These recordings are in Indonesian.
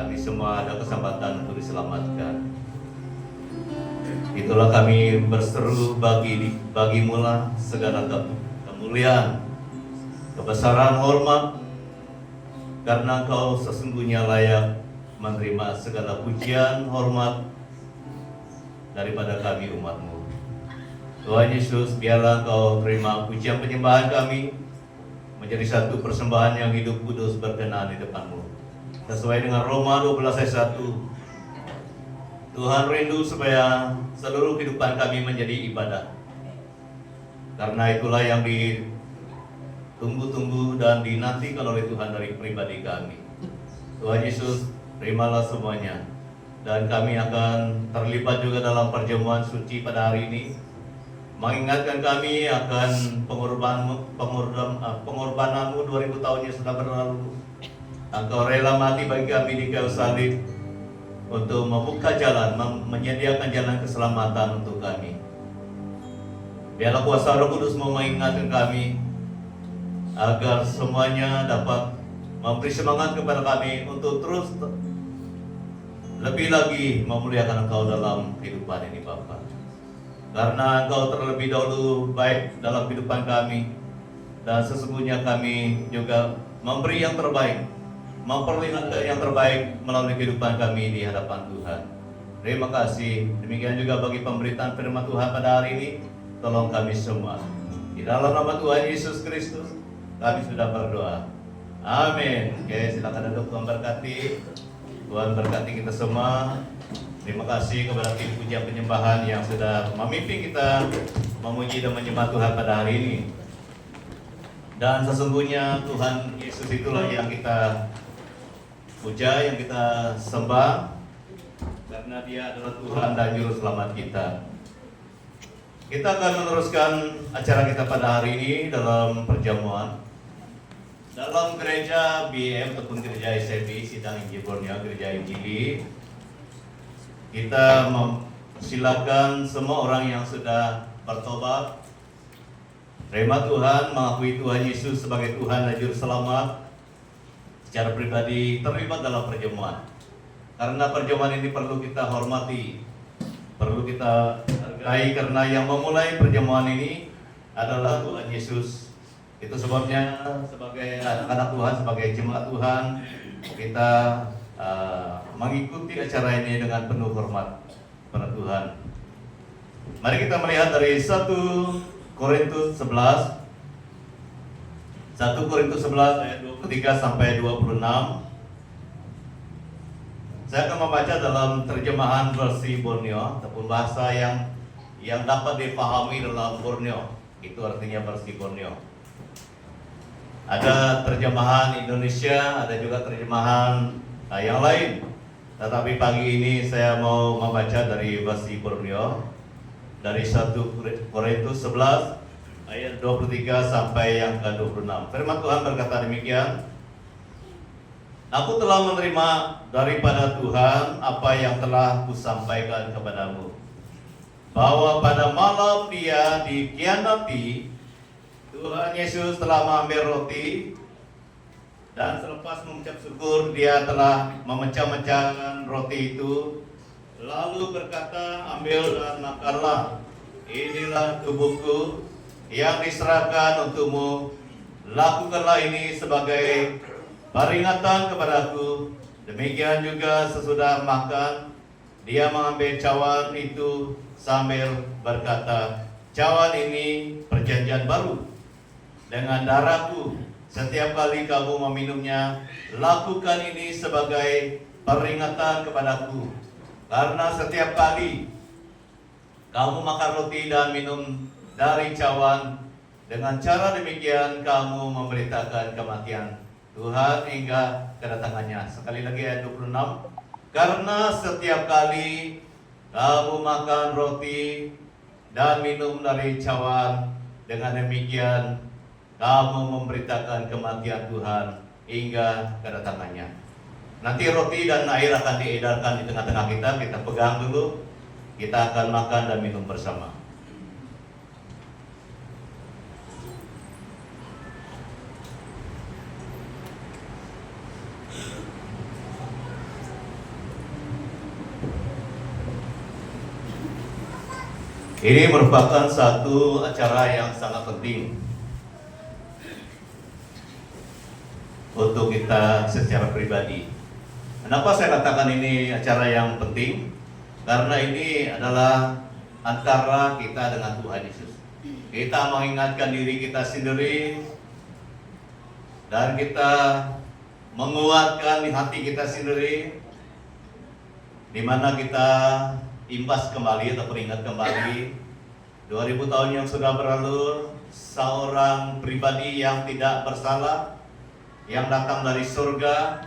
kami semua ada kesempatan untuk diselamatkan. Itulah kami berseru bagi mula segala kemuliaan, kebesaran, hormat, karena Engkau sesungguhnya layak menerima segala pujian, hormat daripada kami umat-Mu. Tuhan Yesus, biarlah Engkau terima pujian penyembahan kami menjadi satu persembahan yang hidup, kudus, berkenan di depan-Mu. Sesuai dengan Roma 12 ayat 1, Tuhan rindu supaya seluruh kehidupan kami menjadi ibadah. Karena itulah yang ditunggu-tunggu dan dinantikan oleh Tuhan dari pribadi kami. Tuhan Yesus, terimalah semuanya. Dan kami akan terlibat juga dalam perjamuan suci pada hari ini, mengingatkan kami akan pengorbananmu 2000 tahun yang sudah berlalu. Engkau rela mati bagi kami di kayu salib untuk membuka jalan, menyediakan jalan keselamatan untuk kami. Biarlah kuasa Roh Kudus mengingatkan kami agar semuanya dapat memberi semangat kepada kami untuk terus lebih lagi memuliakan Engkau dalam kehidupan ini, Bapa. Karena Engkau terlebih dahulu baik dalam kehidupan kami, dan sesungguhnya kami juga memberi yang terbaik, memperlihatkan yang terbaik melalui kehidupan kami di hadapan Tuhan. Terima kasih. Demikian juga bagi pemberitaan firman Tuhan pada hari ini. Tolong kami semua. Di dalam nama Tuhan Yesus Kristus, kami sudah berdoa. Amin. Oke, silakan duduk. Tuhan berkati. Tuhan berkati kita semua. Terima kasih kepada tim pujian penyembahan yang sudah memimpin kita memuji dan menyembah Tuhan pada hari ini. Dan sesungguhnya Tuhan Yesus itulah yang kita puja, yang kita sembah, karena Dia adalah Tuhan dan Juru Selamat kita. Kita akan meneruskan acara kita pada hari ini dalam perjamuan dalam gereja BM ataupun gereja SMI Sidang Injil Borneo, gereja Injili. Kita silakan semua orang yang sudah bertobat, terima Tuhan, mengakui Tuhan Yesus sebagai Tuhan dan Juru Selamat, secara pribadi terlibat dalam perjamuan. Karena perjamuan ini perlu kita hormati, perlu kita hargai, karena yang memulai perjamuan ini adalah Tuhan Yesus. Itu sebabnya sebagai anak-anak Tuhan, sebagai jemaat Tuhan, kita mengikuti acara ini dengan penuh hormat pada Tuhan. Mari kita melihat dari 1 Korintus 11 ayat 23 sampai 26. Saya akan membaca dalam terjemahan versi Borneo ataupun bahasa yang dapat dipahami dalam Borneo. Itu artinya versi Borneo. Ada terjemahan Indonesia, ada juga terjemahan yang lain. Tetapi pagi ini saya mau membaca dari versi Borneo, dari 1 Korintus 11 ayat 23 sampai yang ke-26. Firman Tuhan berkata demikian. Aku telah menerima daripada Tuhan apa yang telah kusampaikan kepadamu, bahwa pada malam Dia dikhianati, Tuhan Yesus telah mengambil roti, dan selepas mengucap syukur, Dia telah memecah-mecahkan roti itu, lalu berkata, ambil dan makanlah, inilah tubuhku yang diserahkan untukmu, lakukanlah ini sebagai peringatan kepadaku. Demikian juga sesudah makan, Dia mengambil cawan itu sambil berkata, cawan ini perjanjian baru dengan darahku. Setiap kali kamu meminumnya, lakukan ini sebagai peringatan kepadaku. Karena setiap kali kamu makan roti dan minum dari cawan, dengan cara demikian kamu memberitakan kematian Tuhan hingga kedatangannya. Sekali lagi ayat 26. Karena setiap kali kamu makan roti dan minum dari cawan, dengan demikian kamu memberitakan kematian Tuhan hingga kedatangannya. Nanti roti dan air akan diedarkan di tengah-tengah kita. Kita pegang dulu. Kita akan makan dan minum bersama. Ini merupakan satu acara yang sangat penting untuk kita secara pribadi. Kenapa saya katakan ini acara yang penting? Karena ini adalah antara kita dengan Tuhan Yesus. Kita mengingatkan diri kita sendiri dan kita menguatkan di hati kita sendiri, di mana kita imbas kembali atau ingat kembali 2000 tahun yang sudah berlalu, seorang pribadi yang tidak bersalah, yang datang dari surga,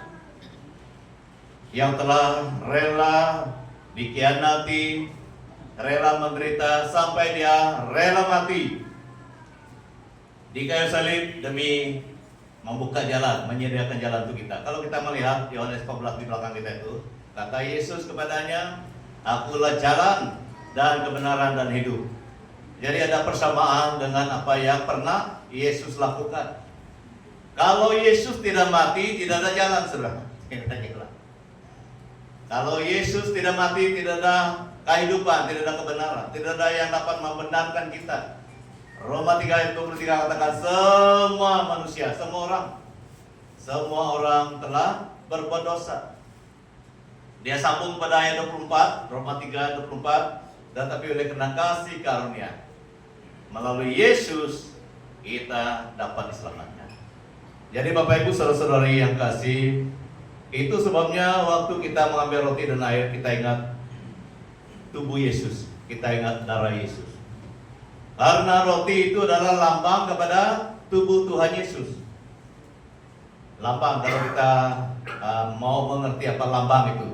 yang telah rela dikhianati, rela menderita sampai dia rela mati di kayu salib demi membuka jalan, menyediakan jalan untuk kita. Kalau kita melihat Yohanes 14 di belakang kita itu, kata Yesus kepadanya, "Akulah jalan dan kebenaran dan hidup." Jadi ada persamaan dengan apa yang pernah Yesus lakukan. Kalau Yesus tidak mati, tidak ada jalan, saudara. Tidak ada jalan. Kalau Yesus tidak mati, tidak ada kehidupan, tidak ada kebenaran, tidak ada yang dapat membenarkan kita. Roma 3 ayat 23 katakan semua manusia, semua orang telah berbuat dosa. Dia sambung pada ayat 24, Roma 3 ayat 24, tetapi oleh karena kasih karunia melalui Yesus kita dapat diselamatkan. Jadi Bapak Ibu saudara-saudari yang kasih, itu sebabnya waktu kita mengambil roti dan air, kita ingat tubuh Yesus, kita ingat darah Yesus. Karena roti itu adalah lambang kepada tubuh Tuhan Yesus. Lambang, kalau kita mau mengerti apa lambang itu,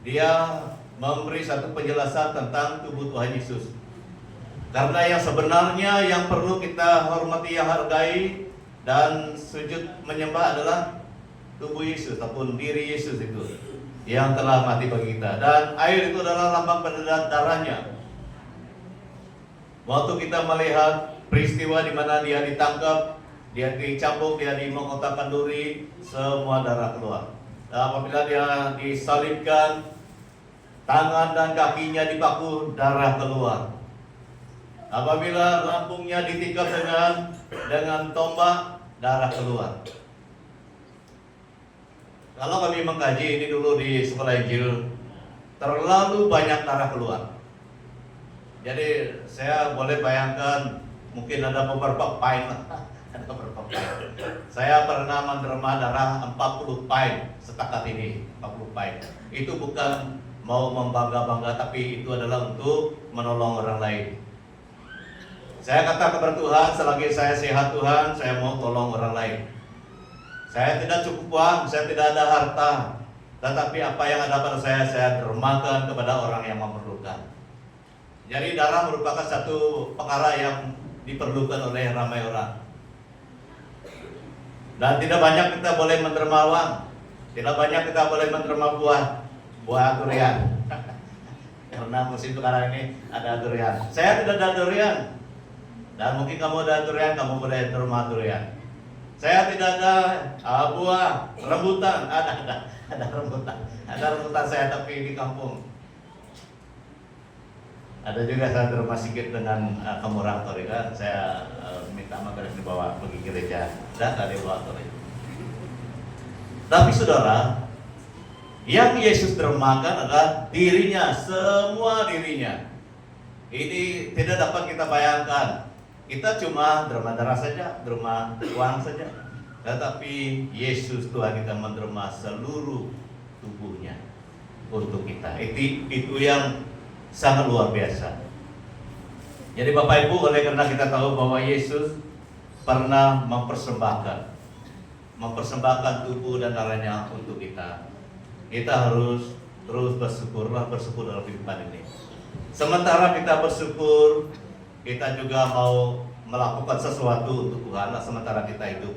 dia memberi satu penjelasan tentang tubuh Tuhan Yesus. Karena yang sebenarnya yang perlu kita hormati, yang hargai dan sujud menyembah adalah tubuh Yesus ataupun diri Yesus itu yang telah mati bagi kita. Dan air itu adalah lambang pada darahnya. Waktu kita melihat peristiwa di mana dia ditangkap, dia dicambuk, dia dimengkotakkan duri, semua darah keluar. Dan apabila dia disalibkan, tangan dan kakinya dipaku, darah keluar. Apabila lambungnya ditikam dengan tombak, darah keluar. Kalau kami mengkaji ini dulu di sekolah Injil, terlalu banyak darah keluar. Jadi saya boleh bayangkan mungkin ada beberapa pint. Saya pernah menerima darah 40 pint setakat ini, 40 pint. Itu bukan mau membangga-bangga, tapi itu adalah untuk menolong orang lain. Saya kata kepada Tuhan, selagi saya sehat Tuhan, saya mau tolong orang lain. Saya tidak cukup uang, saya tidak ada harta, tetapi apa yang ada pada saya dermakan kepada orang yang memerlukan. Jadi darah merupakan satu perkara yang diperlukan oleh ramai orang. Dan tidak banyak kita boleh menerima uang, tidak banyak kita boleh menerima buah durian. Karena musim sekarang ini ada durian. Saya tidak ada durian. Dan mungkin kamu ada durian, kamu boleh menerima durian. Saya tidak ada buah rambutan, ada rambutan. Ada rambutan saya tapi di kampung. Ada juga saya di rumah sikit dengan kemurahan tori kan. Saya minta makan dibawa pergi gereja dan dari bawa tori. Tapi saudara, yang Yesus dermakan adalah dirinya, semua dirinya. Ini tidak dapat kita bayangkan. Kita cuma derma darah saja, derma uang saja. Tetapi Yesus Tuhan kita menderma seluruh tubuhnya untuk kita. Itu yang sangat luar biasa. Jadi Bapak Ibu, oleh karena kita tahu bahwa Yesus pernah mempersembahkan tubuh dan darahnya untuk kita, kita harus terus bersyukur dalam kehidupan ini. Sementara kita bersyukur, kita juga mau melakukan sesuatu untuk Tuhan. Sementara kita hidup,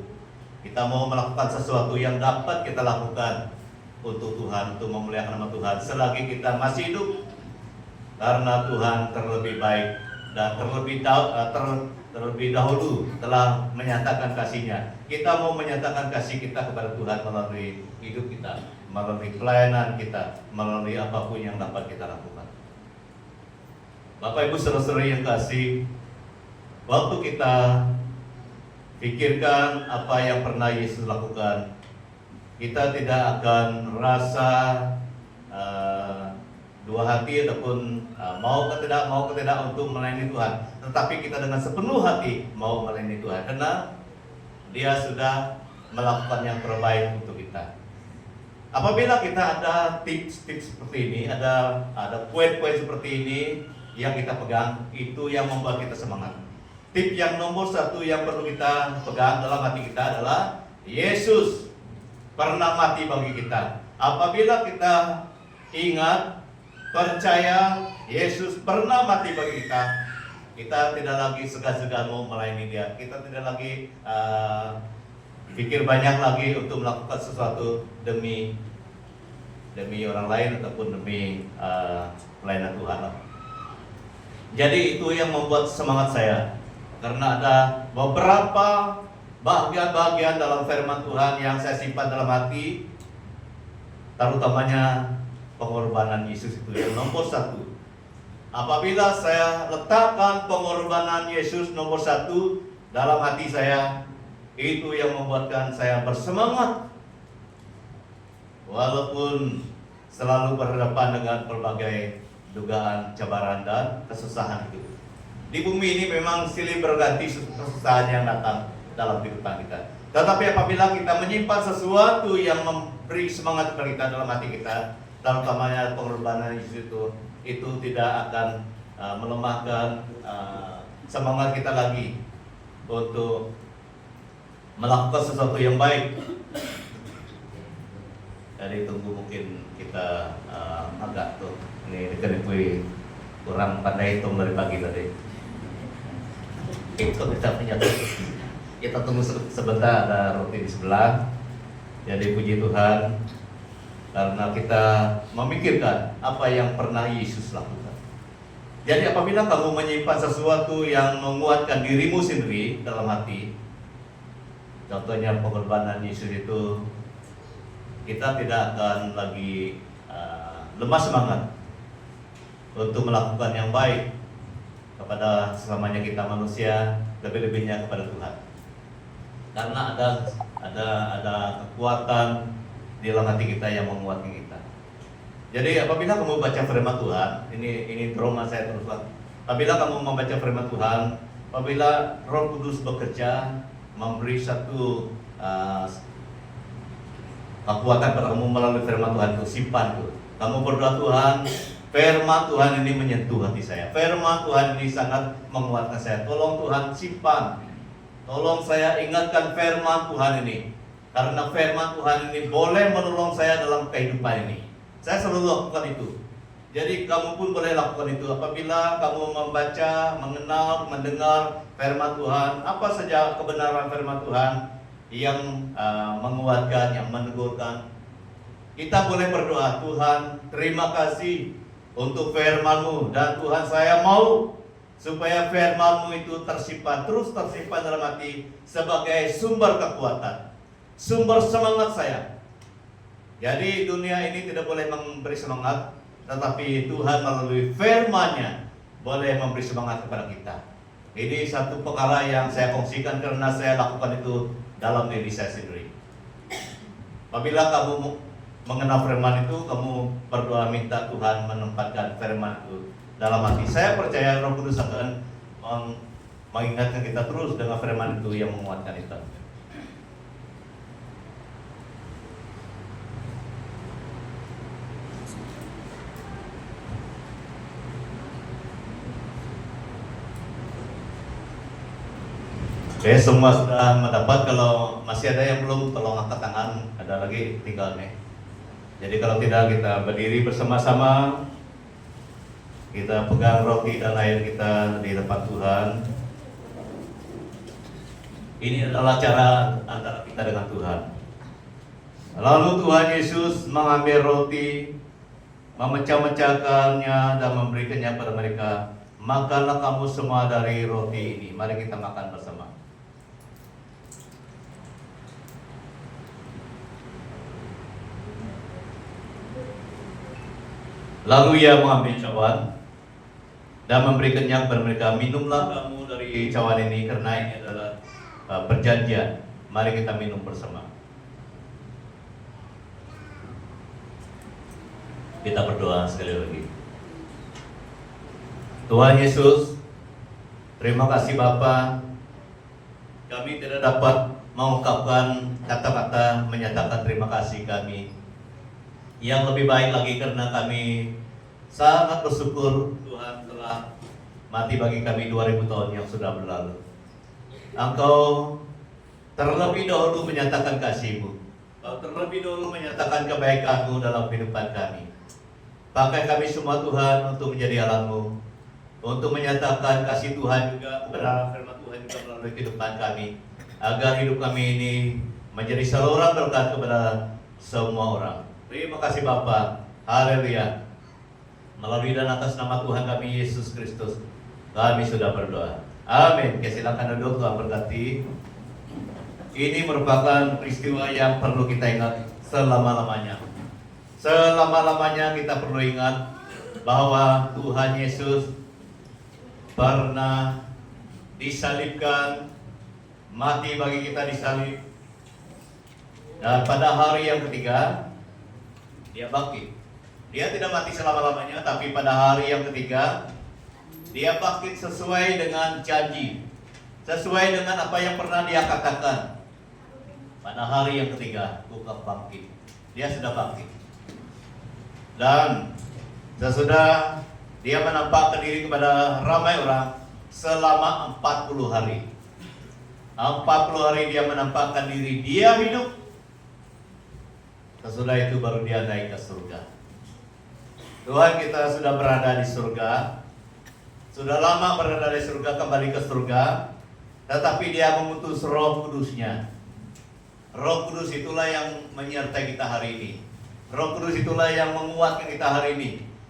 kita mau melakukan sesuatu yang dapat kita lakukan untuk Tuhan, untuk memuliakan nama Tuhan selagi kita masih hidup. Karena Tuhan terlebih baik dan terlebih dahulu telah menyatakan kasih-Nya. Kita mau menyatakan kasih kita kepada Tuhan melalui hidup kita, melalui pelayanan kita, melalui apapun yang dapat kita lakukan. Bapak Ibu saudara-saudari yang kasih, waktu kita pikirkan apa yang pernah Yesus lakukan, kita tidak akan merasa dua hati ataupun mau ke tidak untuk melayani Tuhan, tetapi kita dengan sepenuh hati mau melayani Tuhan karena Dia sudah melakukan yang terbaik untuk kita. Apabila kita ada tips-tips seperti ini, ada poin-poin seperti ini yang kita pegang, itu yang membuat kita semangat. Tip yang nomor satu yang perlu kita pegang dalam hati kita adalah Yesus pernah mati bagi kita. Apabila kita ingat, percaya Yesus pernah mati bagi kita, kita tidak lagi segan-segan mau melayani Dia. Kita tidak lagi pikir banyak lagi untuk melakukan sesuatu demi orang lain ataupun demi pelayanan Tuhan. Jadi itu yang membuat semangat saya, karena ada beberapa bagian-bagian dalam firman Tuhan yang saya simpan dalam hati, terutamanya pengorbanan Yesus itu yang nomor satu. Apabila saya letakkan pengorbanan Yesus nomor satu dalam hati saya, itu yang membuatkan saya bersemangat walaupun selalu berhadapan dengan berbagai dugaan, cabaran, dan kesusahan itu. Di bumi ini memang silih berganti kesusahan yang datang dalam kehidupan kita. Tetapi apabila kita menyimpan sesuatu yang memberi semangat kepada kita dalam hati kita, terutamanya pengorbanan Yesus itu tidak akan melemahkan semangat kita lagi untuk melakukan sesuatu yang baik. Jadi tunggu mungkin kita agak tuh ini dikeripi kurang pandai hitung dari pagi tadi. Itu kita punya tuh. Kita tunggu sebentar, ada roti di sebelah. Jadi puji Tuhan karena kita memikirkan apa yang pernah Yesus lakukan. Jadi apabila kamu menyimpan sesuatu yang menguatkan dirimu sendiri dalam hati, contohnya pengorbanan Yesus itu, kita tidak akan lagi lemah semangat untuk melakukan yang baik kepada selamanya kita manusia, lebih-lebihnya kepada Tuhan. Karena ada kekuatan di dalam hati kita yang menguatkan kita. Jadi apabila kamu baca firman Tuhan, ini trauma saya terus. Apabila kamu membaca firman Tuhan, apabila Roh Kudus bekerja memberi satu kekuatan padamu melalui firman Tuhan itu, simpan tuh. Kamu berdoa, Tuhan, firman Tuhan ini menyentuh hati saya. Firman Tuhan ini sangat menguatkan saya. Tolong Tuhan simpan. Tolong saya ingatkan firman Tuhan ini. Karena firman Tuhan ini boleh menolong saya dalam kehidupan ini. Saya selalu lakukan itu. Jadi kamu pun boleh lakukan itu. Apabila kamu membaca, mengenal, mendengar firman Tuhan, apa saja kebenaran firman Tuhan yang menguatkan, yang menegurkan, kita boleh berdoa, Tuhan terima kasih untuk firman-Mu, dan Tuhan saya mau supaya firman-Mu itu terus tersimpan dalam hati sebagai sumber kekuatan, sumber semangat saya. Jadi dunia ini tidak boleh memberi semangat, tetapi Tuhan melalui firman-Nya boleh memberi semangat kepada kita. Ini satu perkara yang saya kongsikan karena saya lakukan itu dalam diri saya sendiri. Apabila kamu mengenal firman itu, kamu berdoa minta Tuhan menempatkan firman itu dalam hati. Saya percaya Roh Kudus akan mengingatkan kita terus dengan firman itu yang menguatkan kita. Oke, semua sudah mendapat. Kalau masih ada yang belum, tolong angkat tangan. Ada lagi tinggal nih. Jadi kalau tidak, kita berdiri bersama-sama. Kita pegang roti dan air kita di depan Tuhan. Ini adalah cara antara kita dengan Tuhan. Lalu Tuhan Yesus mengambil roti, memecah-mecahkannya dan memberikannya kepada mereka. Makanlah kamu semua dari roti ini. Mari kita makan bersama. Lalu ia mengambil cawan, dan memberikannya kepada mereka. Minumlah kamu dari cawan ini, karena ini adalah perjanjian. Mari kita minum bersama. Kita berdoa sekali lagi. Tuhan Yesus, terima kasih Bapa. Kami tidak dapat mengungkapkan kata-kata menyatakan terima kasih kami. Yang lebih baik lagi karena kami sangat bersyukur Tuhan telah mati bagi kami 2000 tahun yang sudah berlalu. Engkau terlebih dahulu menyatakan kasih-Mu. Engkau terlebih dahulu menyatakan kebaikan-Mu dalam kehidupan kami. Pakai kami semua Tuhan untuk menjadi alat-Mu, untuk menyatakan kasih Tuhan juga kepada firman Tuhan juga melalui kehidupan kami, agar hidup kami ini menjadi saluran berkat kepada semua orang. Terima kasih Bapa. Haleluya. Melalui dan atas nama Tuhan kami Yesus Kristus, kami sudah berdoa. Amin. Silakan duduk, Tuhan berkati. Ini merupakan peristiwa yang perlu kita ingat selama-lamanya. Selama-lamanya kita perlu ingat bahwa Tuhan Yesus pernah disalibkan, mati bagi kita disalib, dan pada hari yang ketiga dia bangkit. Dia tidak mati selama-lamanya, tapi pada hari yang ketiga dia bangkit sesuai dengan janji, sesuai dengan apa yang pernah dia katakan. Pada hari yang ketiga bukan bangkit, dia sudah bangkit. Dan sesudah dia menampakkan diri kepada ramai orang selama 40 hari. 40 hari dia menampakkan diri, dia hidup. Sesudah itu baru dia naik ke surga. Tuhan kita sudah berada di surga, sudah lama berada di surga, kembali ke surga. Tetapi dia mengutus Roh Kudusnya. Roh Kudus itulah yang menyertai kita hari ini. Roh Kudus itulah yang menguatkan kita hari ini.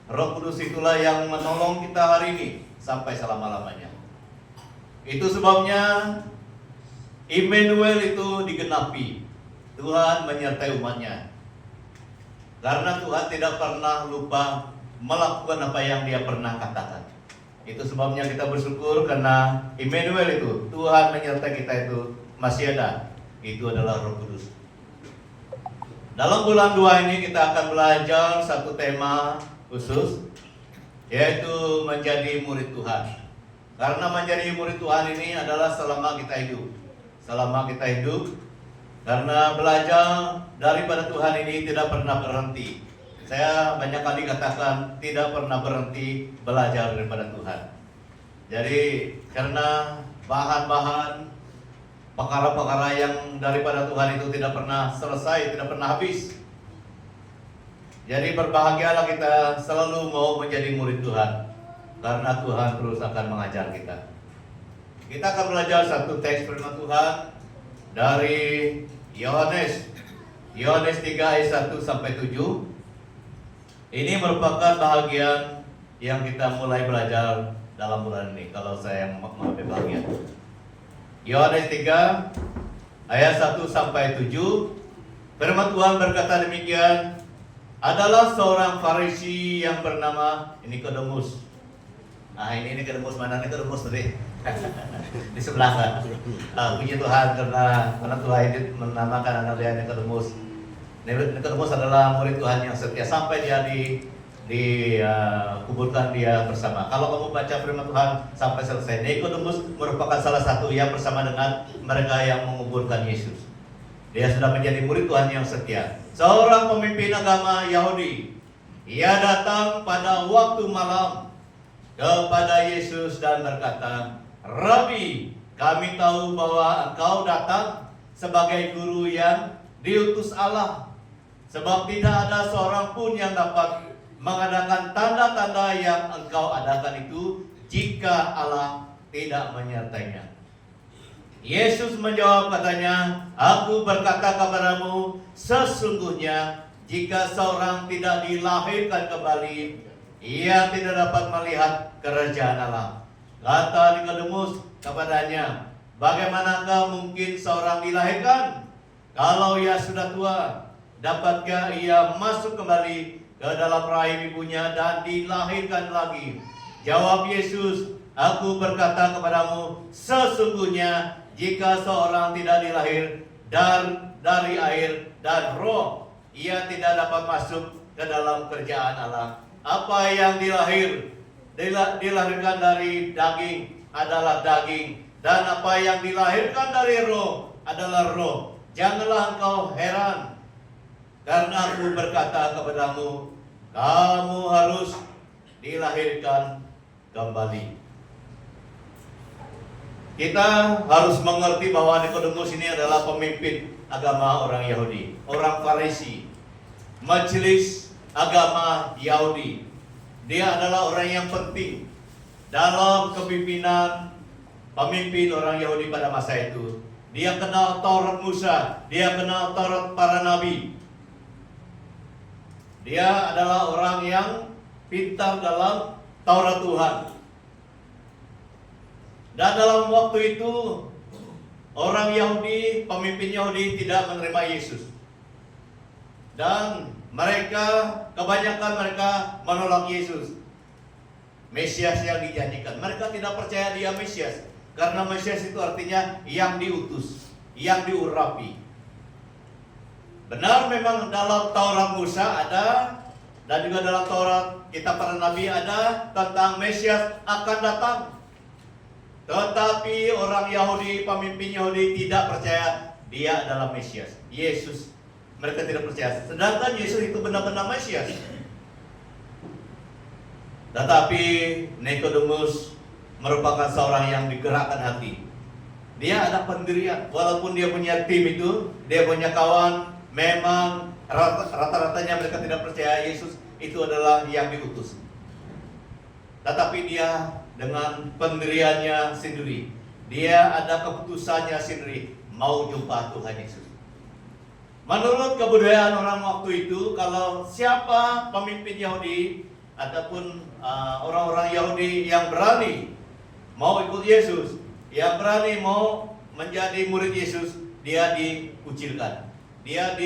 Roh Kudus itulah yang menolong kita hari ini sampai selama-lamanya. Itu sebabnya Immanuel itu digenapi. Tuhan menyertai umatnya. Karena Tuhan tidak pernah lupa melakukan apa yang dia pernah katakan. Itu sebabnya kita bersyukur karena Immanuel itu, Tuhan menyertai kita itu masih ada. Itu adalah Roh Kudus. Dalam bulan 2 ini kita akan belajar satu tema khusus, yaitu menjadi murid Tuhan. Karena menjadi murid Tuhan ini adalah selama kita hidup. Selama kita hidup, karena belajar daripada Tuhan ini tidak pernah berhenti. Saya banyak kali katakan tidak pernah berhenti belajar daripada Tuhan. Jadi karena bahan-bahan perkara-perkara yang daripada Tuhan itu tidak pernah selesai, tidak pernah habis. Jadi berbahagialah kita selalu mau menjadi murid Tuhan, karena Tuhan terus akan mengajar kita. Kita akan belajar satu teks firman Tuhan dari Yohanes 3 ayat 1 sampai 7. Ini merupakan bahagian yang kita mulai belajar dalam bulan ini, kalau saya yang mengambil bahagian. Yohanes 3 ayat 1 sampai 7. Firman Tuhan berkata demikian, adalah seorang Farisi yang bernama Nikodemus. Nah ini Nikodemus, mana Nikodemus tadi? Di sebelah kan. Puji Tuhan karena Tuhan itu menamakan anak dia Nikodemus. Nikodemus adalah murid Tuhan yang setia sampai dia kuburkan dia bersama. Kalau kamu baca firman Tuhan sampai selesai, Nikodemus merupakan salah satu yang bersama dengan mereka yang menguburkan Yesus. Dia sudah menjadi murid Tuhan yang setia. Seorang pemimpin agama Yahudi, ia datang pada waktu malam kepada Yesus dan berkata, Rabi, kami tahu bahwa engkau datang sebagai guru yang diutus Allah, sebab tidak ada seorang pun yang dapat mengadakan tanda-tanda yang engkau adakan itu jika Allah tidak menyertainya. Yesus menjawab katanya, aku berkata kepadamu, sesungguhnya jika seorang tidak dilahirkan kembali, ia tidak dapat melihat kerajaan Allah. Kata Nikodemus kepadanya, bagaimanakah mungkin seorang dilahirkan kalau ia sudah tua? Dapatkah ia masuk kembali ke dalam rahim ibunya dan dilahirkan lagi? Jawab Yesus, "Aku berkata kepadamu, sesungguhnya jika seorang tidak dilahir dari air dan roh, ia tidak dapat masuk ke dalam kerajaan Allah. Apa yang dilahirkan dari daging adalah daging, dan apa yang dilahirkan dari roh adalah roh. Janganlah engkau heran, karena aku berkata kepadamu, kamu harus dilahirkan kembali." Kita harus mengerti bahwa Nikodemus ini adalah pemimpin agama orang Yahudi, orang Farisi, majelis agama Yahudi. Dia adalah orang yang penting dalam kepimpinan pemimpin orang Yahudi pada masa itu. Dia kenal Taurat Musa, dia kenal Taurat para nabi. Dia adalah orang yang pintar dalam Taurat Tuhan. Dan dalam waktu itu orang Yahudi, pemimpin Yahudi tidak menerima Yesus. Dan kebanyakan mereka menolak Yesus, Mesias yang dijanjikan. Mereka tidak percaya dia Mesias, karena Mesias itu artinya yang diutus, yang diurapi. Benar, memang dalam Taurat Musa ada, dan juga dalam Taurat kitab para nabi ada tentang Mesias akan datang. Tetapi orang Yahudi, pemimpin Yahudi tidak percaya dia adalah Mesias, Yesus. Mereka tidak percaya. Sedangkan Yesus itu benar-benar Mesias. Tetapi Nikodemus merupakan seorang yang digerakkan hati. Dia ada pendirian. Walaupun dia punya tim itu, dia punya kawan, memang rata-ratanya mereka tidak percaya Yesus itu adalah yang diutus. Tetapi dia dengan pendiriannya sendiri, dia ada keputusannya sendiri, mau jumpa Tuhan Yesus. Menurut kebudayaan orang waktu itu, kalau siapa pemimpin Yahudi ataupun orang-orang Yahudi yang berani mau ikut Yesus, yang berani mau menjadi murid Yesus, dia dikucilkan, dia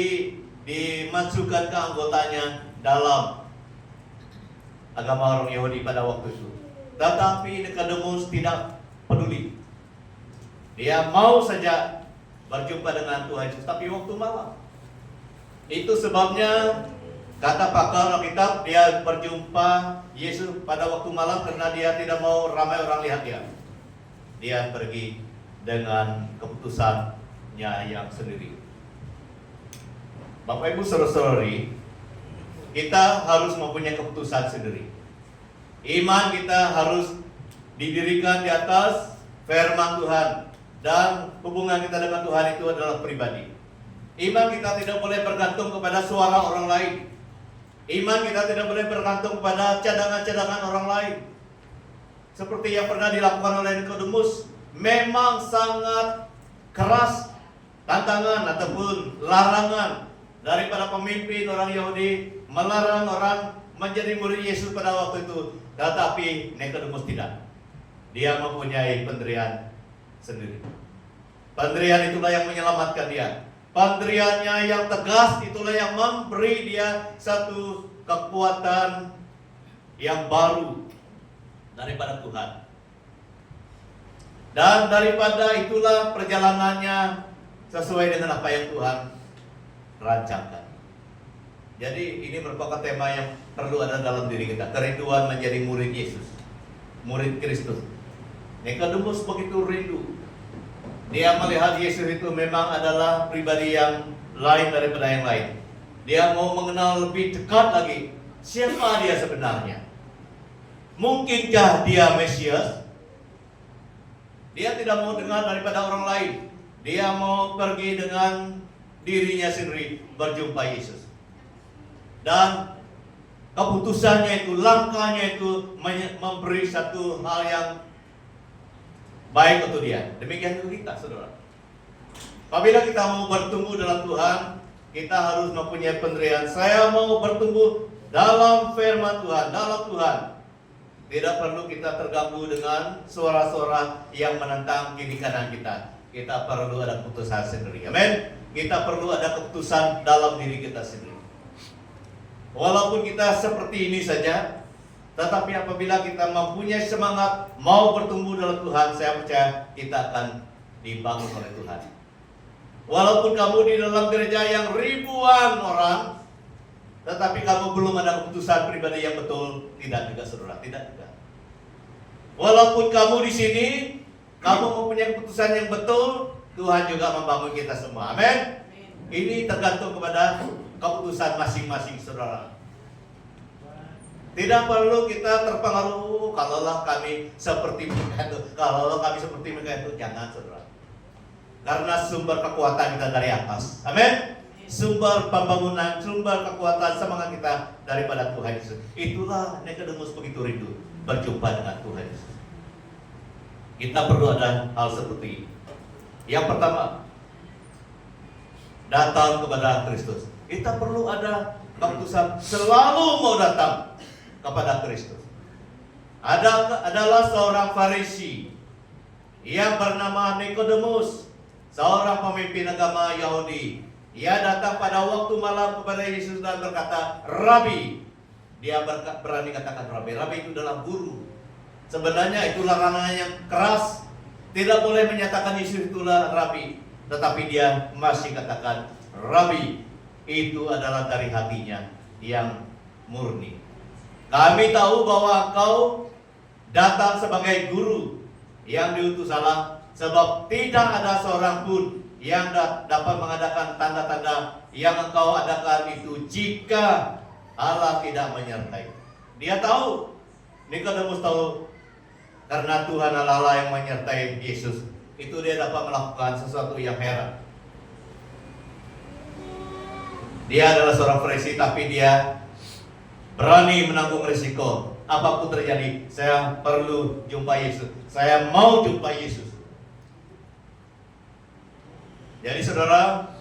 dimasukkan ke anggotanya dalam agama orang Yahudi pada waktu itu. Tetapi Nikodemus tidak peduli. Dia mau saja berjumpa dengan Tuhan Yesus, tapi waktu malam. Itu sebabnya kata pakar Alkitab, dia berjumpa Yesus pada waktu malam karena dia tidak mau ramai orang lihat dia. Dia pergi dengan keputusannya yang sendiri. Bapak Ibu saudara-saudari, kita harus mempunyai keputusan sendiri. Iman kita harus didirikan di atas firman Tuhan, dan hubungan kita dengan Tuhan itu adalah pribadi. Iman kita tidak boleh bergantung kepada suara orang lain. Iman kita tidak boleh bergantung kepada cadangan-cadangan orang lain. Seperti yang pernah dilakukan oleh Nikodemus, memang sangat keras tantangan ataupun larangan daripada pemimpin orang Yahudi melarang orang menjadi murid Yesus pada waktu itu. Tetapi Nikodemus tidak. Dia mempunyai pendirian sendiri. Pendirian itulah yang menyelamatkan dia. Pendiriannya yang tegas itulah yang memberi dia satu kekuatan yang baru daripada Tuhan. Dan daripada itulah perjalanannya sesuai dengan apa yang Tuhan rancangkan. Jadi ini merupakan tema yang perlu ada dalam diri kita. Kerinduan menjadi murid Yesus, murid Kristus. Nikodemus begitu rindu. Dia melihat Yesus itu memang adalah pribadi yang lain daripada yang lain. Dia mau mengenal lebih dekat lagi siapa dia sebenarnya. Mungkinkah dia Mesias? Dia tidak mau dengar daripada orang lain. Dia mau pergi dengan dirinya sendiri berjumpa Yesus. Dan keputusannya itu, langkahnya itu memberi satu hal yang baik untuk dia. Demikian juga kita, saudara. Apabila kita mau bertumbuh dalam Tuhan, kita harus mempunyai pendirian. Saya mau bertumbuh dalam firman Tuhan, dalam Tuhan. Tidak perlu kita terganggu dengan suara-suara yang menentang kiri kanan kita. Kita perlu ada keputusan sendiri. Amin. Kita perlu ada keputusan dalam diri kita sendiri. Walaupun kita seperti ini saja, Tetapi apabila kita mempunyai semangat mau bertumbuh dalam Tuhan, saya percaya kita akan dibangun oleh Tuhan. Walaupun kamu di dalam gereja yang ribuan orang, tetapi kamu belum ada keputusan pribadi yang betul, tidak juga saudara, tidak juga. Walaupun kamu di sini, kamu mempunyai keputusan yang betul, Tuhan juga membangun kita semua. Amin. Ini tergantung kepada keputusan masing-masing saudara. Tidak perlu kita terpengaruh, kalaulah kami seperti mereka itu, kalaulah kami seperti mereka itu, jangan saudara. Karena sumber kekuatan kita dari atas. Amin. Sumber pembangunan, sumber kekuatan semangat kita daripada Tuhan Yesus. Itulah Nikodemus begitu rindu berjumpa dengan Tuhan Yesus. Kita perlu ada hal seperti ini. Yang pertama, datang kepada Kristus. Kita perlu ada keputusan selalu mau datang kepada Kristus. Adalah seorang Farisi yang bernama Nikodemus, seorang pemimpin agama Yahudi. Ia datang pada waktu malam kepada Yesus dan berkata, "Rabi." Dia berani katakan Rabi. Rabi itu adalah guru. Sebenarnya itulah larangan yang keras. Tidak boleh menyatakan Yesus itulah Rabi. Tetapi dia masih katakan Rabi. Itu adalah dari hatinya yang murni. Kami tahu bahwa engkau datang sebagai guru yang diutus Allah, sebab tidak ada seorang pun yang dapat mengadakan tanda-tanda yang engkau adakan itu jika Allah tidak menyertai. Dia tahu, Nikodemus tahu, karena Tuhan Allah yang menyertai Yesus, itu dia dapat melakukan sesuatu yang heran. Dia adalah seorang Farisi, tapi dia berani menanggung risiko. Apapun terjadi, saya perlu jumpa Yesus. Saya mau jumpa Yesus. Jadi saudara,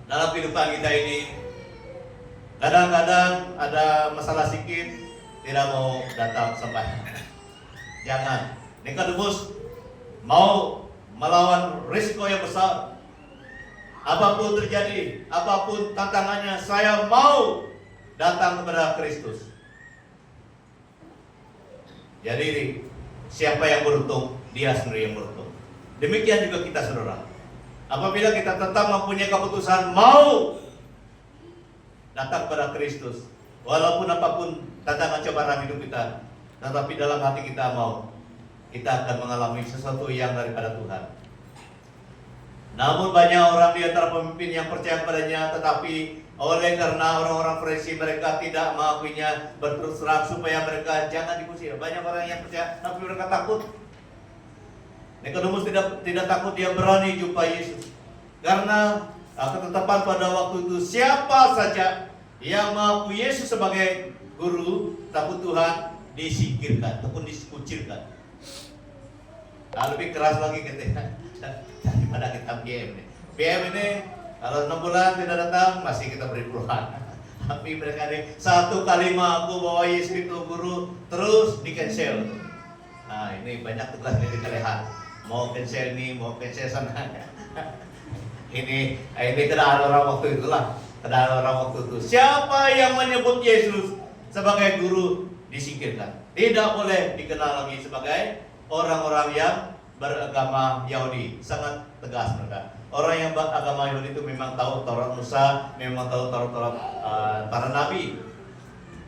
dalam kehidupan kita ini, kadang-kadang ada masalah sedikit, tidak mau datang sembahyang. Jangan. Nikodemus mau melawan risiko yang besar. Apapun terjadi, apapun tantangannya, saya mau datang kepada Kristus. Jadi siapa yang beruntung, dia sendiri yang beruntung. Demikian juga kita saudara. Apabila kita tetap mempunyai keputusan mau datang kepada Kristus, walaupun apapun tantangan cobaan hidup kita, tetapi dalam hati kita mau, kita akan mengalami sesuatu yang daripada Tuhan. Namun banyak orang di antara pemimpin yang percaya padanya, tetapi oleh karena orang-orang Farisi mereka tidak mengakuinya, berterus terang supaya mereka jangan diusir. Banyak orang yang percaya tapi mereka takut. Nikodemus tidak takut, dia berani jumpa Yesus. Karena ketetapan pada waktu itu, siapa saja yang mengaku Yesus sebagai guru, takut Tuhan, disingkirkan ataupun dikucilkan. Nah, lebih keras lagi kita daripada kita BM ini. BM ini kalau 6 bulan tidak datang, masih kita beri peluang. Tapi mereka ini satu kali mengaku bahwa Yesus itu guru, terus di cancel. Nah, ini banyak tugas yang kita lihat. Mau cancel ini, mau cancel sana. ini tidak ada orang waktu itulah. Tidak ada orang waktu itu. Siapa yang menyebut Yesus sebagai guru disingkirkan. Tidak boleh dikenal lagi sebagai orang-orang yang beragama Yahudi. Sangat tegas mereka. Orang yang beragama Yahudi itu memang tahu Taurat Musa, memang tahu Taurat para nabi.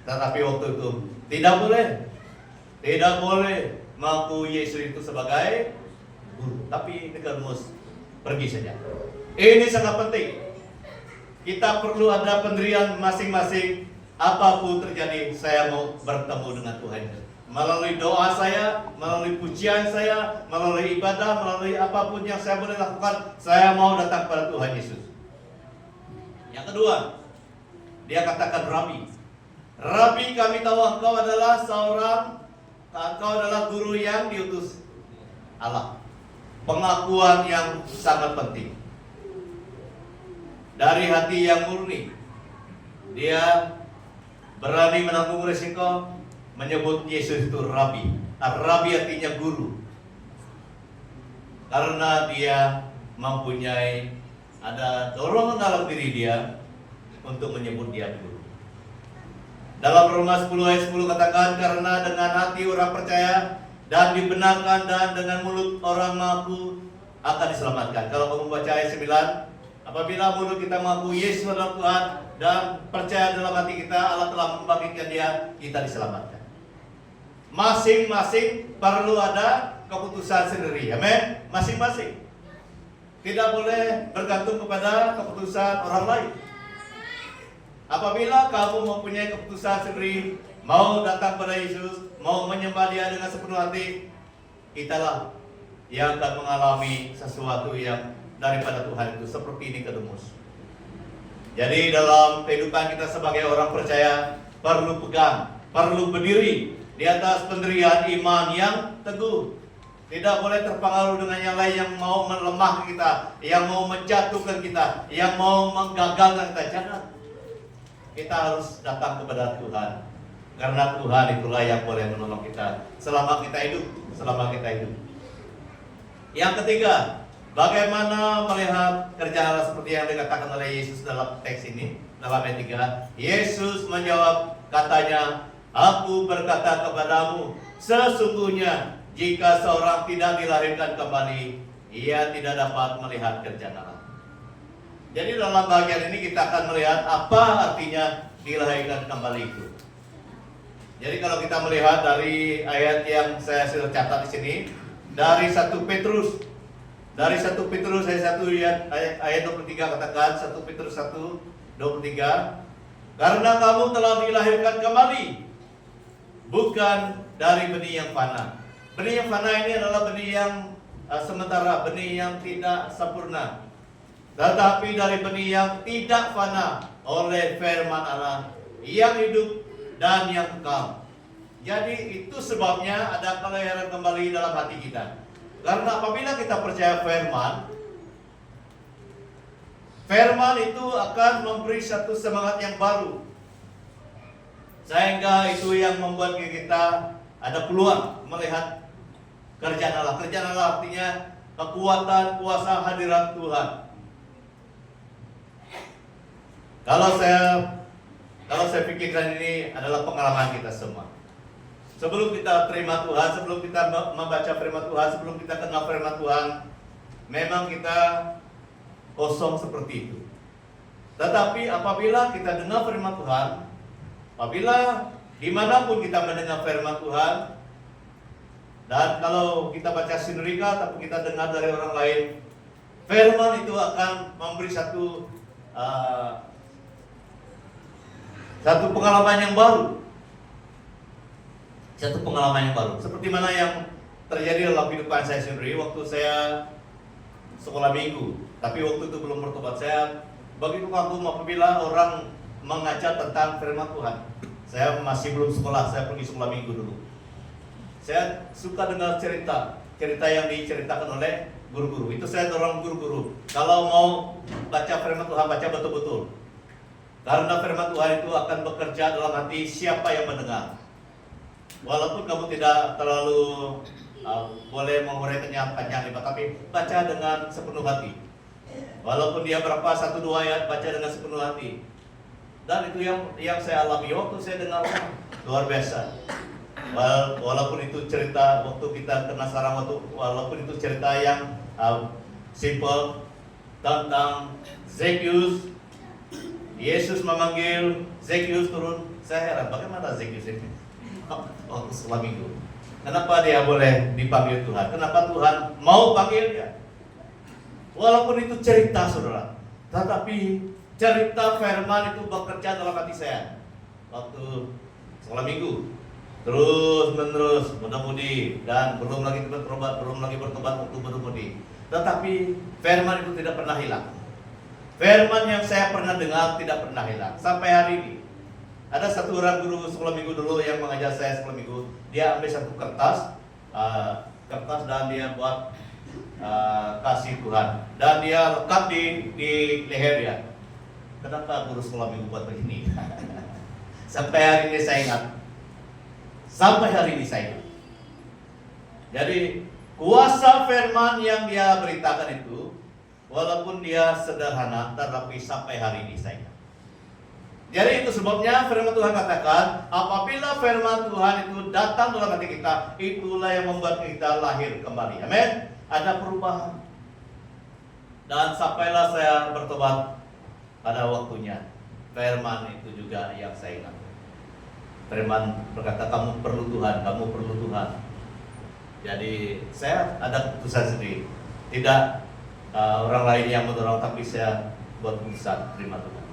Tetapi waktu itu tidak boleh mengaku Yesus itu sebagai guru. Tapi Nikodemus pergi saja. Ini sangat penting. Kita perlu ada pendirian masing-masing. Apapun terjadi, saya mau bertemu dengan Tuhan. Melalui doa saya, melalui pujian saya, melalui ibadah, melalui apapun yang saya boleh lakukan, saya mau datang kepada Tuhan Yesus. Yang kedua, dia katakan Rabi. Rabi, kami tahu engkau adalah guru yang diutus Allah. Pengakuan yang sangat penting. Dari hati yang murni, dia berani menanggung risiko, menyebut Yesus itu Rabi. Rabi artinya guru. Karena dia mempunyai ada dorongan dalam diri dia untuk menyebut dia guru. Dalam Roma 10 ayat 10 katakan, karena dengan hati orang percaya dan dibenarkan dan dengan mulut orang mengaku akan diselamatkan. Kalau kamu baca ayat 9, apabila mulut kita mengaku Yesus adalah Tuhan dan percaya dalam hati kita Allah telah membangkitkan Dia, kita diselamatkan. Masing-masing perlu ada keputusan sendiri. Amin. Masing-masing. Tidak boleh bergantung kepada keputusan orang lain. Apabila kamu mempunyai keputusan sendiri, mau datang pada Yesus, mau menyembah Dia dengan sepenuh hati, kitalah yang akan mengalami sesuatu yang daripada Tuhan itu, seperti Nikodemus. Jadi dalam kehidupan kita sebagai orang percaya, perlu pegang, perlu berdiri di atas pendirian iman yang teguh. Tidak boleh terpengaruh dengan yang lain yang mau melemahkan kita, yang mau menjatuhkan kita, yang mau menggagalkan kita. Jangan. Kita harus datang kepada Tuhan, karena Tuhan itulah yang boleh menolong kita selama kita hidup. Yang ketiga, bagaimana melihat kerja Allah seperti yang dikatakan oleh Yesus dalam teks ini, dalam ayat 3. Yesus menjawab, katanya, aku berkata kepadamu, sesungguhnya jika seorang tidak dilahirkan kembali, ia tidak dapat melihat kerja Allah. Jadi dalam bagian ini kita akan melihat apa artinya dilahirkan kembali itu. Jadi kalau kita melihat dari ayat yang saya sudah catat di sini, dari 1 Petrus ayat 23 katakan, 1 Petrus 1:23, karena kamu telah dilahirkan kembali, bukan dari benih yang fana. Benih yang fana ini adalah benih yang sementara, benih yang tidak sempurna, tetapi dari benih yang tidak fana oleh firman Allah yang hidup dan yang kekal. Jadi itu sebabnya ada kelahiran kembali dalam hati kita. Karena apabila kita percaya firman itu akan memberi satu semangat yang baru, sehingga itu yang membuat kita ada peluang melihat kerjaan Allah. Kerjaan Allah artinya kekuatan kuasa hadirat Tuhan. Kalau saya pikirkan ini adalah pengalaman kita semua. Sebelum kita terima Tuhan, sebelum kita membaca firman Tuhan, sebelum kita kenal firman Tuhan, memang kita kosong seperti itu. Tetapi apabila kita dengar firman Tuhan, apabila dimanapun kita mendengar firman Tuhan, dan kalau kita baca sendiri atau kita dengar dari orang lain, firman itu akan memberi satu pengalaman yang baru. Satu pengalaman yang baru. Seperti mana yang terjadi dalam kehidupan saya sendiri waktu saya sekolah minggu. Tapi waktu itu belum bertobat. Saya begitu kagum apabila orang mengajar tentang firman Tuhan. Saya masih belum sekolah, saya pergi sekolah minggu dulu. Saya suka dengar cerita yang diceritakan oleh guru-guru. Itu saya dorong guru-guru. Kalau mau baca firman Tuhan, baca betul-betul. Karena firman Tuhan itu akan bekerja dalam hati siapa yang mendengar. Walaupun kamu tidak terlalu boleh menguraikannya panjang lebar, tapi baca dengan sepenuh hati. Walaupun dia berapa 1-2 ayat, baca dengan sepenuh hati. Dan itu yang saya alami waktu saya dengar, luar biasa. Walaupun itu cerita waktu kita kena sarang, walaupun itu cerita yang simple tentang Zekius. Yesus memanggil Zekius turun. Saya heran bagaimana Zekius ini waktu sekolah minggu. Kenapa dia boleh dipanggil Tuhan? Kenapa Tuhan mau panggil dia? Walaupun itu cerita saudara, tetapi cerita firman itu bekerja dalam hati saya waktu sekolah minggu. Terus menerus mudah-mudi, dan belum lagi bertobat waktu mudah-mudi. Tetapi firman itu tidak pernah hilang. Firman yang saya pernah dengar tidak pernah hilang sampai hari ini. Ada satu orang guru sekolah minggu dulu yang mengajar saya sekolah minggu. Dia ambil satu kertas dan dia buat kasih Tuhan, dan dia lekat di leher dia. Kenapa guru sekolah minggu buat begini? Sampai hari ini saya ingat. Jadi kuasa firman yang dia beritakan itu, walaupun dia sederhana, tetapi sampai hari ini saya ingat. Jadi itu sebabnya firman Tuhan katakan, apabila firman Tuhan itu datang dalam hati kita, itulah yang membuat kita lahir kembali. Amin. Ada perubahan. Dan sampailah saya bertobat pada waktunya. Firman itu juga yang saya ingat. Firman berkata, kamu perlu Tuhan, kamu perlu Tuhan. Jadi saya ada keputusan sendiri. Tidak orang lain yang mendorong, tapi saya buat keputusan terima Tuhan.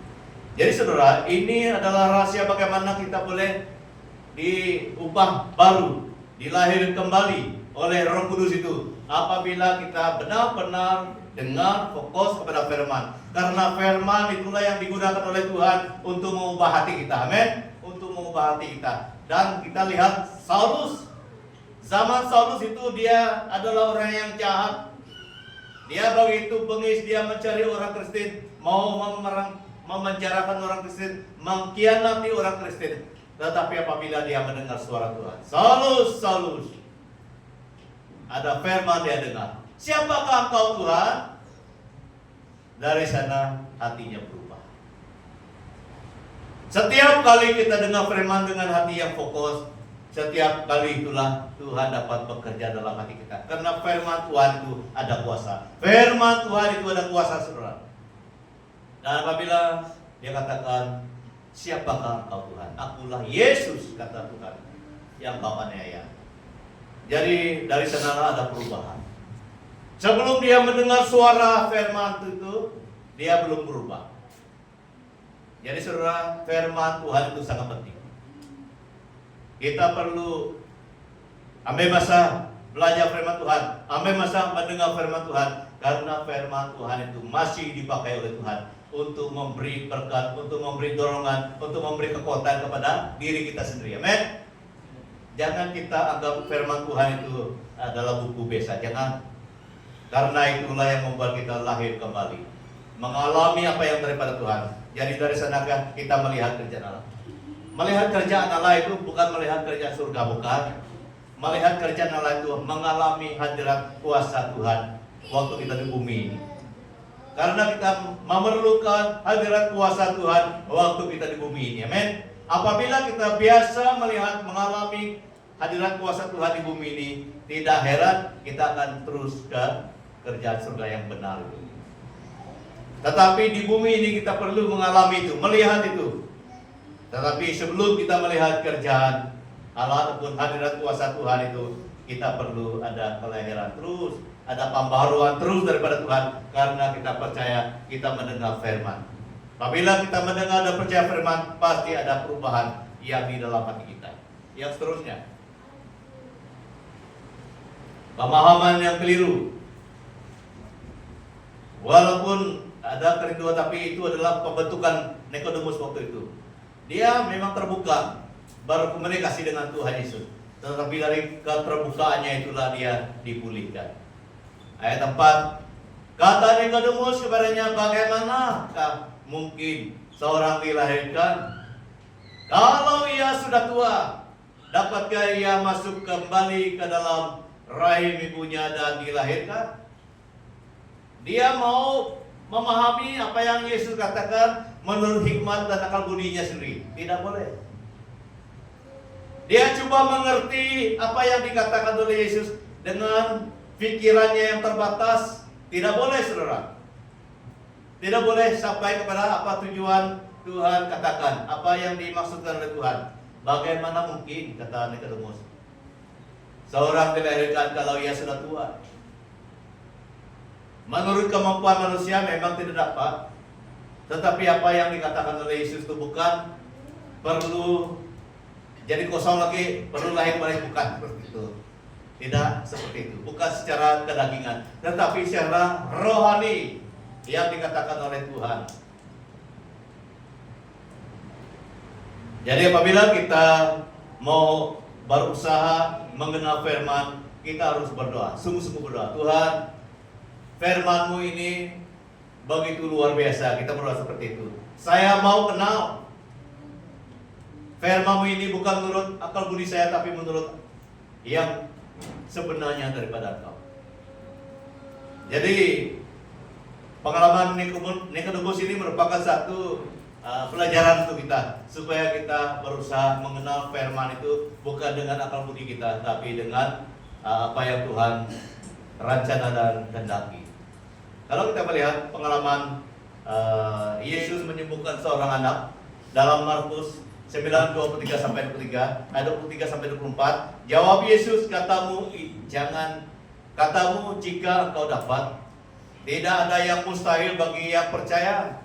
Jadi saudara, ini adalah rahasia bagaimana kita boleh diubah baru, dilahirkan kembali oleh Roh Kudus itu. Apabila kita benar-benar dengar, fokus kepada firman. Karena firman itulah yang digunakan oleh Tuhan untuk mengubah hati kita. Amin. Untuk mengubah hati kita. Dan kita lihat Saulus. Zaman Saulus itu dia adalah orang yang jahat. Dia begitu bengis, dia mencari orang Kristen, mau memenjarakan orang Kristen, mengkhianati orang Kristen. Tetapi apabila dia mendengar suara Tuhan, Saulus, Saulus, ada firman dia dengar. Siapakah engkau Tuhan? Dari sana hatinya berubah. Setiap kali kita dengar firman dengan hati yang fokus, setiap kali itulah Tuhan dapat bekerja dalam hati kita. Karena firman Tuhan itu ada kuasa. Firman Tuhan itu ada kuasa, saudara. Dan apabila dia katakan, siapakah engkau Tuhan? Akulah Yesus, kata Tuhan, yang kau aniaya. Jadi dari sana ada perubahan. Sebelum dia mendengar suara firman itu, dia belum berubah. Jadi saudara, firman Tuhan itu sangat penting. Kita perlu ambil masa belajar firman Tuhan, ambil masa mendengar firman Tuhan. Karena firman Tuhan itu masih dipakai oleh Tuhan untuk memberi berkat, untuk memberi dorongan, untuk memberi kekuatan kepada diri kita sendiri. Amin. Jangan kita anggap firman Tuhan itu adalah buku biasa. Jangan. Karena itulah yang membuat kita lahir kembali, mengalami apa yang daripada Tuhan. Jadi dari sanakah kita melihat kerjaan Allah. Melihat kerjaan Allah itu bukan melihat kerjaan surga, bukan. Melihat kerjaan Allah itu mengalami hadirat kuasa Tuhan waktu kita di bumi ini. Karena kita memerlukan hadirat kuasa Tuhan waktu kita di bumi ini. Amin. Apabila kita biasa melihat, mengalami hadirat kuasa Tuhan di bumi ini, tidak heran kita akan terus ke kerjaan surga yang benar. Tetapi di bumi ini kita perlu mengalami itu, melihat itu. Tetapi sebelum kita melihat kerjaan Allah ataupun hadirat kuasa Tuhan itu, kita perlu ada kelahiran terus, ada pembaharuan terus daripada Tuhan. Karena kita percaya, kita mendengar firman. Apabila kita mendengar dan percaya firman, pasti ada perubahan yang di dalam hati kita. Yang seterusnya, pemahaman yang keliru. Walaupun ada kerinduan, tapi itu adalah pembentukan Nikodemus waktu itu. Dia memang terbuka, berkomunikasi dengan Tuhan Yesus. Tetapi dari keterbukaannya itulah dia dipulihkan. Ayat 4, kata Nikodemus kepadanya, bagaimanakah mungkin seorang dilahirkan kalau ia sudah tua? Dapatkah ia masuk kembali ke dalam rahim ibunya dan dilahirkan? Dia mau memahami apa yang Yesus katakan menurut hikmat dan akal budinya sendiri. Tidak boleh. Dia coba mengerti apa yang dikatakan oleh Yesus dengan pikirannya yang terbatas. Tidak boleh, saudara. Tidak boleh sampai kepada apa tujuan Tuhan katakan, apa yang dimaksudkan oleh Tuhan. Bagaimana mungkin, kata Nikodemus, seorang dilahirkan kalau ia sudah tua? Menurut kemampuan manusia memang tidak dapat. Tetapi apa yang dikatakan oleh Yesus itu bukan perlu jadi kosong lagi, perlu lahir kembali, bukan seperti itu. Tidak seperti itu. Bukan secara kedagingan, tetapi secara rohani yang dikatakan oleh Tuhan. Jadi apabila kita mau berusaha mengenal firman, kita harus berdoa, sungguh-sungguh berdoa. Tuhan, firman-Mu ini begitu luar biasa. Kita berdoa seperti itu. Saya mau kenal firman-Mu ini bukan menurut akal budi saya, tapi menurut yang sebenarnya daripada Engkau. Jadi pengalaman Nikodemus ini merupakan satu pelajaran untuk kita, supaya kita berusaha mengenal firman itu bukan dengan akal budi kita, tapi dengan apa yang Tuhan rencana dan kehendaki. Kalau kita melihat pengalaman Yesus menyembuhkan seorang anak dalam Markus 9:23 sampai 23, ayat 23 sampai 24, jawab Yesus, katamu jika engkau dapat, tidak ada yang mustahil bagi yang percaya.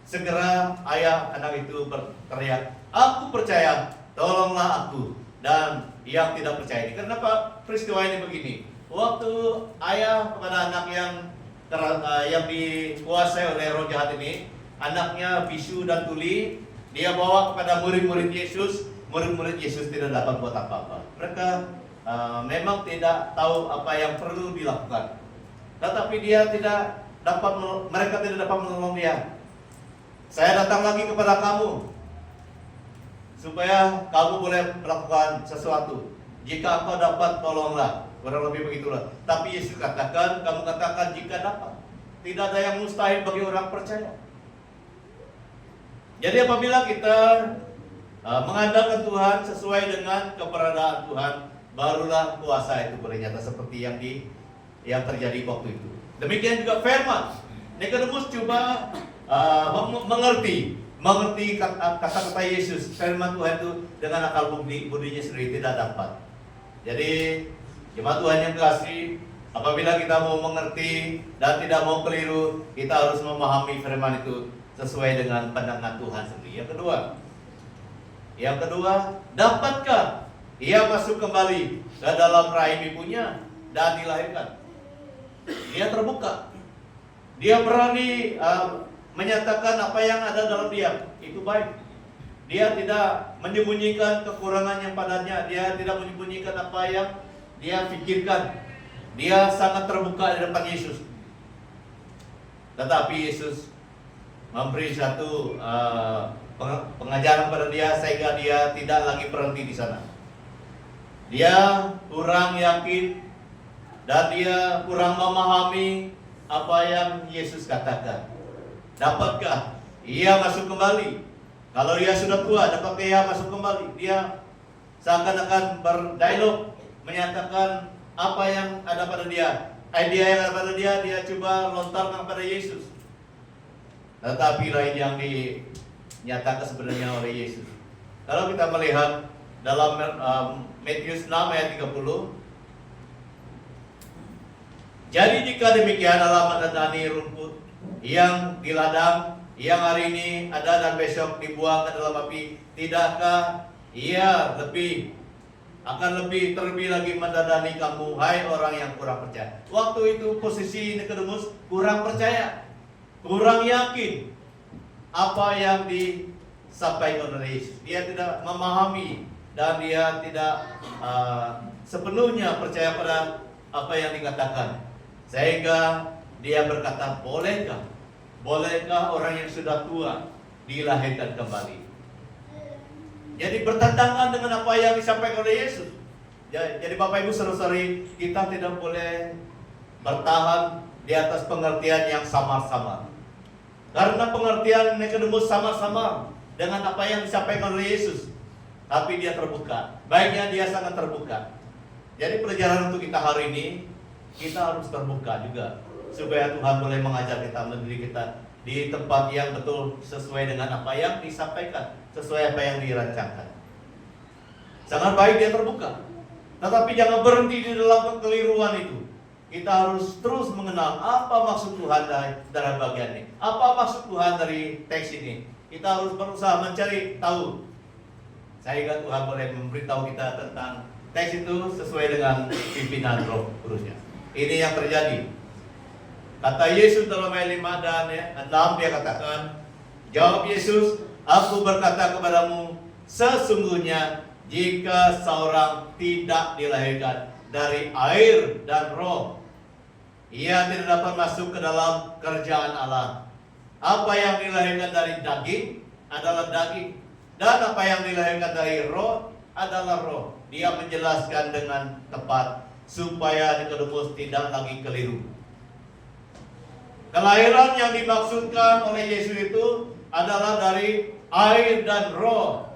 Segera ayah anak itu berteriak, aku percaya, tolonglah aku. Dan yang tidak percaya ini, kenapa peristiwa ini begini? Waktu ayah kepada anak yang dikuasai oleh roh jahat ini, anaknya bisu dan tuli, dia bawa kepada murid-murid Yesus. Murid-murid Yesus tidak dapat buat apa-apa. Mereka memang tidak tahu apa yang perlu dilakukan, tetapi mereka tidak dapat menolong dia. Saya datang lagi kepada kamu supaya kamu boleh melakukan sesuatu. Jika engkau dapat, tolonglah. Kurang lebih begitulah. Tapi Yesus katakan, kamu katakan jika dapat. Tidak ada yang mustahil bagi orang percaya. Jadi apabila kita mengandalkan Tuhan sesuai dengan keberadaan Tuhan, barulah kuasa itu boleh nyata seperti yang terjadi waktu itu. Demikian juga firman. Nikodemus coba mengerti kata-kata Yesus, firman Tuhan itu dengan akal budinya sendiri tidak dapat. Jadi jemaat Tuhan yang kasih, apabila kita mau mengerti dan tidak mau keliru, kita harus memahami firman itu sesuai dengan pandangan Tuhan sendiri. Yang kedua, dapatkah ia masuk kembali ke dalam rahim ibunya dan dilahirkan? Dia terbuka, dia berani menyatakan apa yang ada dalam dia, itu baik. Dia tidak menyembunyikan kekurangannya padanya, dia tidak menyembunyikan apa yang dia pikirkan. Dia sangat terbuka di depan Yesus. Tetapi Yesus memberi satu pengajaran pada dia sehingga dia tidak lagi berhenti di sana. Dia kurang yakin dan dia kurang memahami apa yang Yesus katakan. Dapatkah ia masuk kembali? Kalau dia sudah tua, dapatkah ia masuk kembali? Dia seakan-akan berdialog, menyatakan apa yang ada pada dia, idea yang ada pada dia coba lontarkan pada Yesus. Tetapi lain yang dinyatakan sebenarnya oleh Yesus. Kalau kita melihat dalam Matius 6 ayat 30, jadi jika demikian Allah mendandani rumput yang di ladang, yang hari ini ada dan besok dibuang ke dalam api, tidakkah ia akan lebih terlebih lagi mendandani kamu, hai orang yang kurang percaya. Waktu itu posisi Nikodemus kurang percaya, kurang yakin apa yang disampaikan oleh Yesus. Dia tidak memahami dan dia tidak sepenuhnya percaya pada apa yang dikatakan. Sehingga dia berkata, bolehkah orang yang sudah tua dilahirkan kembali? Jadi bertentangan dengan apa yang disampaikan oleh Yesus. Jadi Bapak Ibu saudara-saudari, kita tidak boleh bertahan di atas pengertian yang samar-samar. Karena pengertian Nikodemus samar-samar dengan apa yang disampaikan oleh Yesus. Tapi dia terbuka. Baiknya dia sangat terbuka. Jadi pelajaran untuk kita hari ini, kita harus terbuka juga, supaya Tuhan boleh mengajar kita, mendidik kita di tempat yang betul sesuai dengan apa yang disampaikan, sesuai apa yang dirancangkan. Sangat baik dia terbuka, tetapi jangan berhenti di dalam kekeliruan itu. Kita harus terus mengenal apa maksud Tuhan dari bagian ini, apa maksud Tuhan dari teks ini. Kita harus berusaha mencari tahu, sehingga Tuhan boleh memberitahu kita tentang teks itu sesuai dengan pimpinan Roh Kudusnya. Ini yang terjadi. Kata Yesus dalam ayat 5 dan 6, dia katakan, jawab Yesus, aku berkata kepadamu, sesungguhnya jika seorang tidak dilahirkan dari air dan roh, ia tidak dapat masuk ke dalam kerajaan Allah. Apa yang dilahirkan dari daging adalah daging, dan apa yang dilahirkan dari roh adalah roh. Dia menjelaskan dengan tepat supaya Nikodemus tidak lagi keliru. Kelahiran yang dimaksudkan oleh Yesus itu adalah dari air dan roh.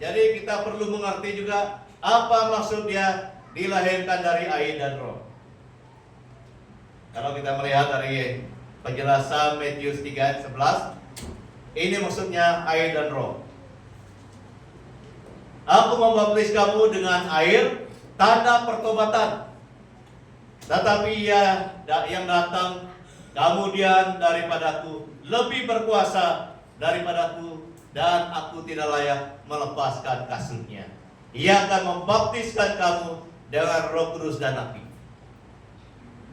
Jadi kita perlu mengerti juga apa maksud dia dilahirkan dari air dan roh. Kalau kita melihat dari penjelasan Matius 3 ayat 11, ini maksudnya air dan roh. Aku membaptis kamu dengan air, tanda pertobatan. Tetapi ia yang datang kemudian daripadaku lebih berkuasa daripadaku, dan aku tidak layak melepaskan kasurnya. Ia akan membaptiskan kamu dengan Roh Kudus dan api.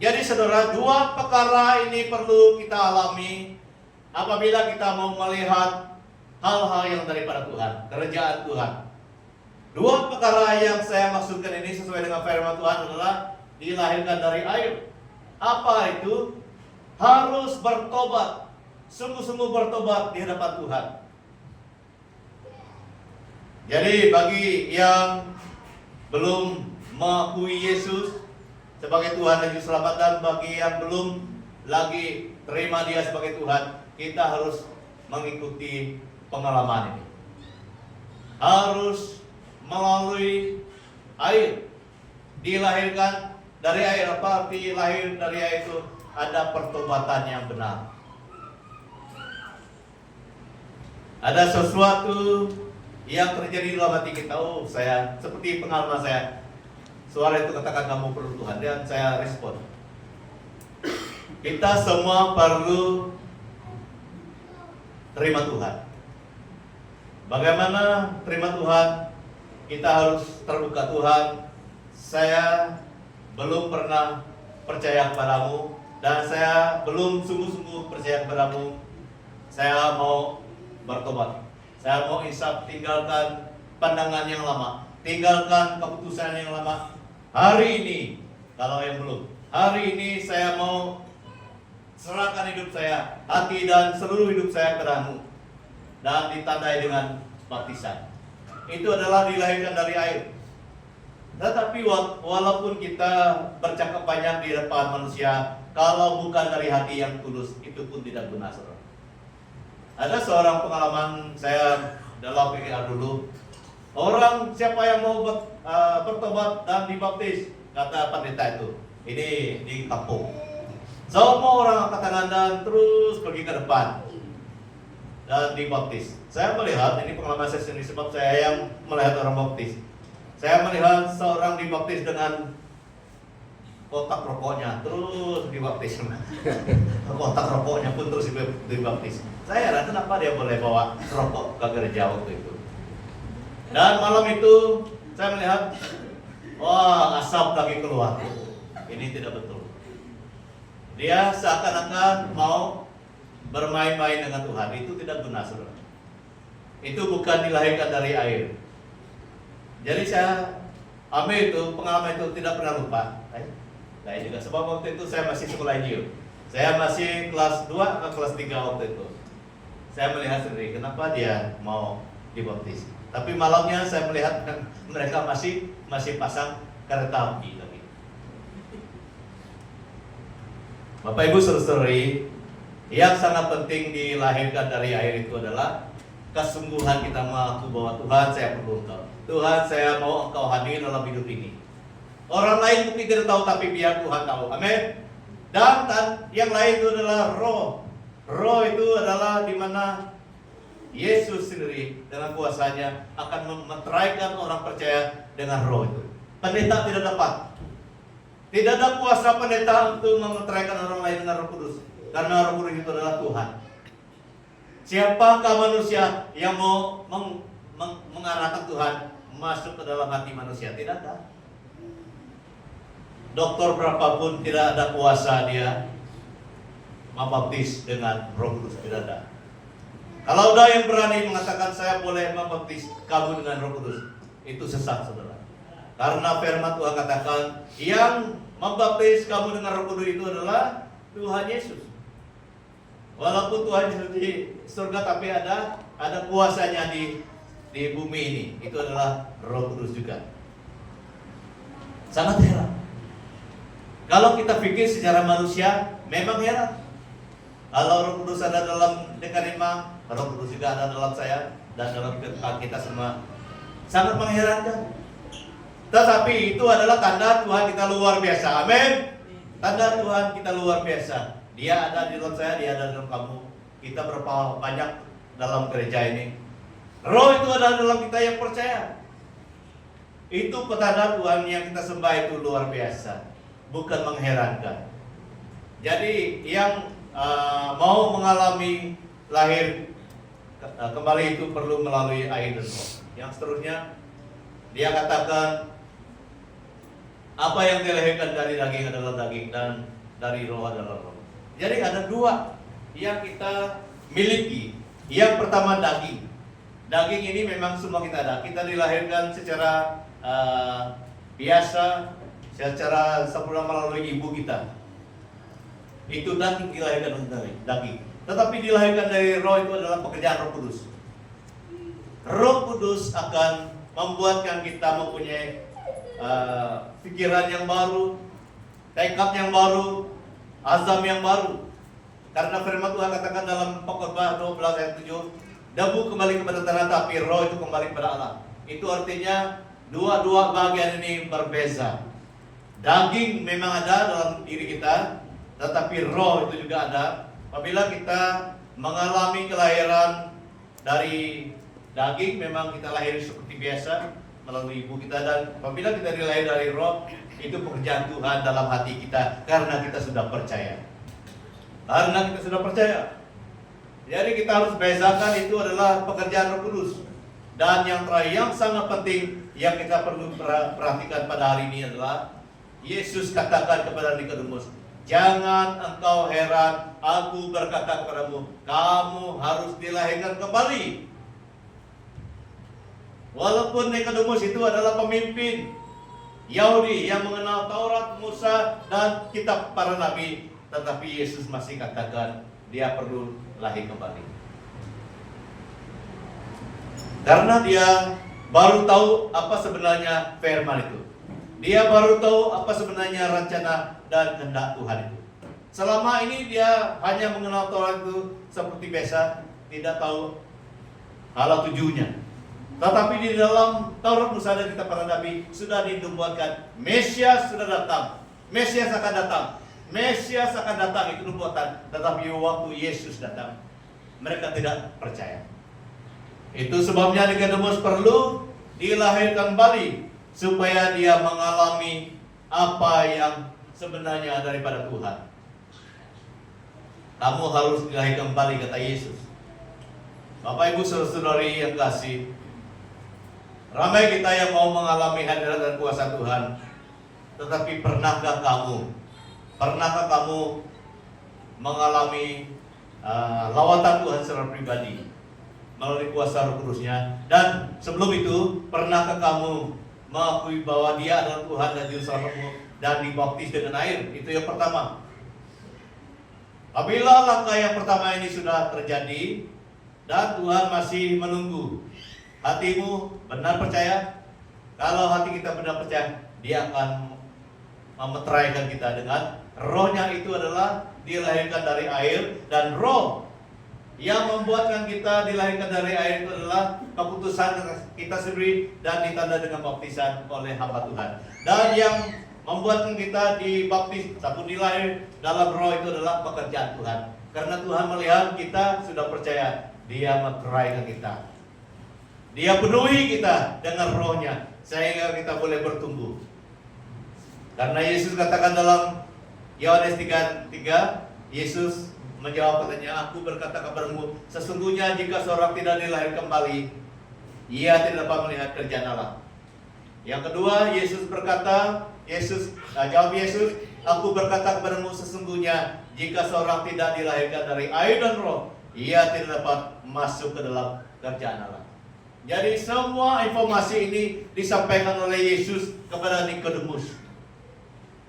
Jadi saudara, dua perkara ini perlu kita alami apabila kita mau melihat hal-hal yang daripada Tuhan, kerajaan Tuhan. Dua perkara yang saya maksudkan ini sesuai dengan firman Tuhan adalah dilahirkan dari air. Apa itu? Harus bertobat, sungguh-sungguh bertobat di hadapan Tuhan. Jadi bagi yang belum mengakui Yesus sebagai Tuhan dan Juru Selamat, dan bagi yang belum lagi terima Dia sebagai Tuhan, kita harus mengikuti pengalaman ini. Harus melalui air, dilahirkan dari air. Apa arti lahir dari air itu? Ada pertobatan yang benar. Ada sesuatu yang terjadi dalam hati kita. Oh, saya seperti pengalaman saya. Suara itu katakan kamu perlu Tuhan, dan saya respon. Kita semua perlu terima Tuhan. Bagaimana terima Tuhan? Kita harus terbuka. Tuhan, saya belum pernah percaya kepadamu, dan saya belum sungguh-sungguh percaya kepadamu. Saya mau bertobat. Saya mau insaf, tinggalkan pandangan yang lama, tinggalkan keputusan yang lama. Hari ini, kalau yang belum, hari ini saya mau serahkan hidup saya, hati dan seluruh hidup saya kepadamu, dan ditandai dengan baptisan. Itu adalah dilahirkan dari air. Tetapi walaupun kita bercakap banyak di depan manusia, kalau bukan dari hati yang tulus, itu pun tidak guna, saudara. Ada seorang pengalaman saya dalam PKR dulu. Orang siapa yang mau bertobat dan dibaptis, kata pendeta itu, ini di kampung. Semua orang angkat tangan dan terus pergi ke depan dan dibaptis. Saya melihat, ini pengalaman saya sendiri sebab saya yang melihat orang baptis. Saya melihat seorang dibaptis dengan kotak rokoknya, terus dibaptis. Kotak rokoknya pun terus dibaptis. Saya heran kenapa dia boleh bawa rokok ke gereja waktu itu. Dan malam itu saya melihat, wah, asap lagi keluar. Ini tidak betul. Dia seakan-akan mau bermain-main dengan Tuhan. Itu tidak guna, saudara. Itu bukan dilahirkan dari air. Jadi saya ambil itu, pengalaman itu tidak pernah lupa. Nah, juga sebab waktu itu saya masih sekolah Injil. Saya masih kelas 2 atau kelas 3 waktu itu. Saya melihat sendiri kenapa dia mau dibaptis. Tapi malamnya saya melihat mereka masih pasang kereta api lagi. Bapak Ibu saudara-saudari, yang sangat penting dilahirkan dari air itu adalah kesungguhan kita mengaku bahwa Tuhan, saya perlu Engkau. Tuhan, saya mau Engkau hadir dalam hidup ini. Orang lain mungkin tidak tahu, tapi biar Tuhan tahu. Amin. Dan yang lain itu adalah roh. Roh itu adalah di mana Yesus sendiri dengan kuasanya akan memeteraikan orang percaya dengan roh itu. Pendeta tidak dapat. Tidak ada kuasa pendeta untuk memeteraikan orang lain dengan Roh Kudus, karena Roh Kudus itu adalah Tuhan. Siapakah manusia yang mau mengarahkan Tuhan masuk ke dalam hati manusia? Tidak ada. Dokter berapapun tidak ada kuasa dia membaptis dengan Roh Kudus, tidak ada. Kalau ada yang berani mengatakan saya boleh membaptis kamu dengan Roh Kudus, itu sesat, saudara. Karena firman Tuhan katakan yang membaptis kamu dengan Roh Kudus itu adalah Tuhan Yesus. Walaupun Tuhan Yesus di surga, tapi ada kuasanya di bumi ini. Itu adalah Roh Kudus juga. Sangat heran. Kalau kita pikir secara manusia, memang heran. Kalau Roh Kudus ada dalam Nikodima, Roh Kudus juga ada dalam saya dan dalam kita semua. Sangat mengherankan. Tetapi itu adalah tanda Tuhan kita luar biasa. Amin. Tanda Tuhan kita luar biasa. Dia ada di dalam saya, dia ada di dalam kamu. Kita berapa banyak dalam gereja ini. Roh itu ada dalam kita yang percaya. Itu petanda Tuhan yang kita sembah itu luar biasa. Bukan mengherankan. Jadi yang mau mengalami lahir kembali itu perlu melalui air dan roh. Yang seterusnya dia katakan apa yang dilahirkan dari daging adalah daging dan dari roh adalah roh. Jadi ada dua yang kita miliki. Yang pertama daging. Daging ini memang semua kita ada. Kita dilahirkan secara biasa, secara sempurna melalui ibu kita. Itu daging dilahirkan dari daging. Tetapi dilahirkan dari roh itu adalah pekerjaan Roh Kudus. Roh Kudus akan membuatkan kita mempunyai pikiran yang baru, tekad yang baru, azam yang baru. Karena firman Tuhan katakan dalam Pengkhotbah 12 ayat 7, debu kembali kepada tanah tapi roh itu kembali kepada Allah. Itu artinya dua-dua bagian ini berbeza. Daging memang ada dalam diri kita, tetapi roh itu juga ada. Apabila kita mengalami kelahiran dari daging, memang kita lahir seperti biasa melalui ibu kita. Dan apabila kita dilahir dari roh, itu pekerjaan Tuhan dalam hati kita karena kita sudah percaya. Karena kita sudah percaya. Jadi kita harus bezakan itu adalah pekerjaan Roh Kudus. Dan yang terakhir, yang sangat penting yang kita perlu perhatikan pada hari ini adalah Yesus katakan kepada Nikodemus, jangan engkau heran, aku berkata kepadamu, kamu harus dilahirkan kembali. Walaupun Nikodemus itu adalah pemimpin Yahudi yang mengenal Taurat, Musa, dan kitab para nabi, tetapi Yesus masih katakan dia perlu lahir kembali. Karena dia baru tahu apa sebenarnya firman itu. Dia baru tahu apa sebenarnya rencana dan kehendak Tuhan itu. Selama ini dia hanya mengenal Taurat itu seperti biasa, tidak tahu hal tujuannya. Tetapi di dalam Taurat, Musa, dan kitab para nabi sudah dinubuatkan Mesias sudah datang. Mesias akan datang. Mesias akan datang, itu nubuatan. Tetapi waktu Yesus datang, mereka tidak percaya. Itu sebabnya Nikodemus perlu dilahirkan kembali supaya dia mengalami apa yang sebenarnya daripada Tuhan. Kamu harus dilahirkan kembali, kata Yesus. Bapak Ibu saudara-saudari yang kasih, ramai kita yang mau mengalami hadirat dan kuasa Tuhan. Tetapi pernahkah kamu mengalami lawatan Tuhan secara pribadi melalui kuasa Roh Kudusnya? Dan sebelum itu, pernahkah kamu mengakui bahwa Dia adalah Tuhan dan Juru Selamatmu dan dibaptis dengan air? Itu yang pertama. Apabila langkah yang pertama ini sudah terjadi dan Tuhan masih menunggu hatimu benar percaya, kalau hati kita benar percaya, Dia akan memeteraikan kita dengan rohnya. Itu adalah dilahirkan dari air, dan roh yang membuatkan kita dilahirkan dari air itu adalah keputusan kita sendiri dan ditanda dengan baptisan oleh hamba Tuhan. Dan yang membuatkan kita dibaptis ataupun dilahir dalam roh itu adalah pekerjaan Tuhan. Karena Tuhan melihat kita sudah percaya, Dia meteraikan kita. Dia penuhi kita dengan rohnya sehingga kita boleh bertumbuh. Karena Yesus katakan dalam Yohanes 3:3, Yesus menjawab katanya, aku berkata kepadamu, sesungguhnya jika seorang tidak dilahir kembali, ia tidak dapat melihat kerjaan Allah. Yang kedua, Yesus berkata, jawab Yesus, aku berkata kepadamu, sesungguhnya jika seorang tidak dilahirkan dari air dan roh, ia tidak dapat masuk ke dalam kerjaan Allah. Jadi semua informasi ini disampaikan oleh Yesus kepada Nikodemus.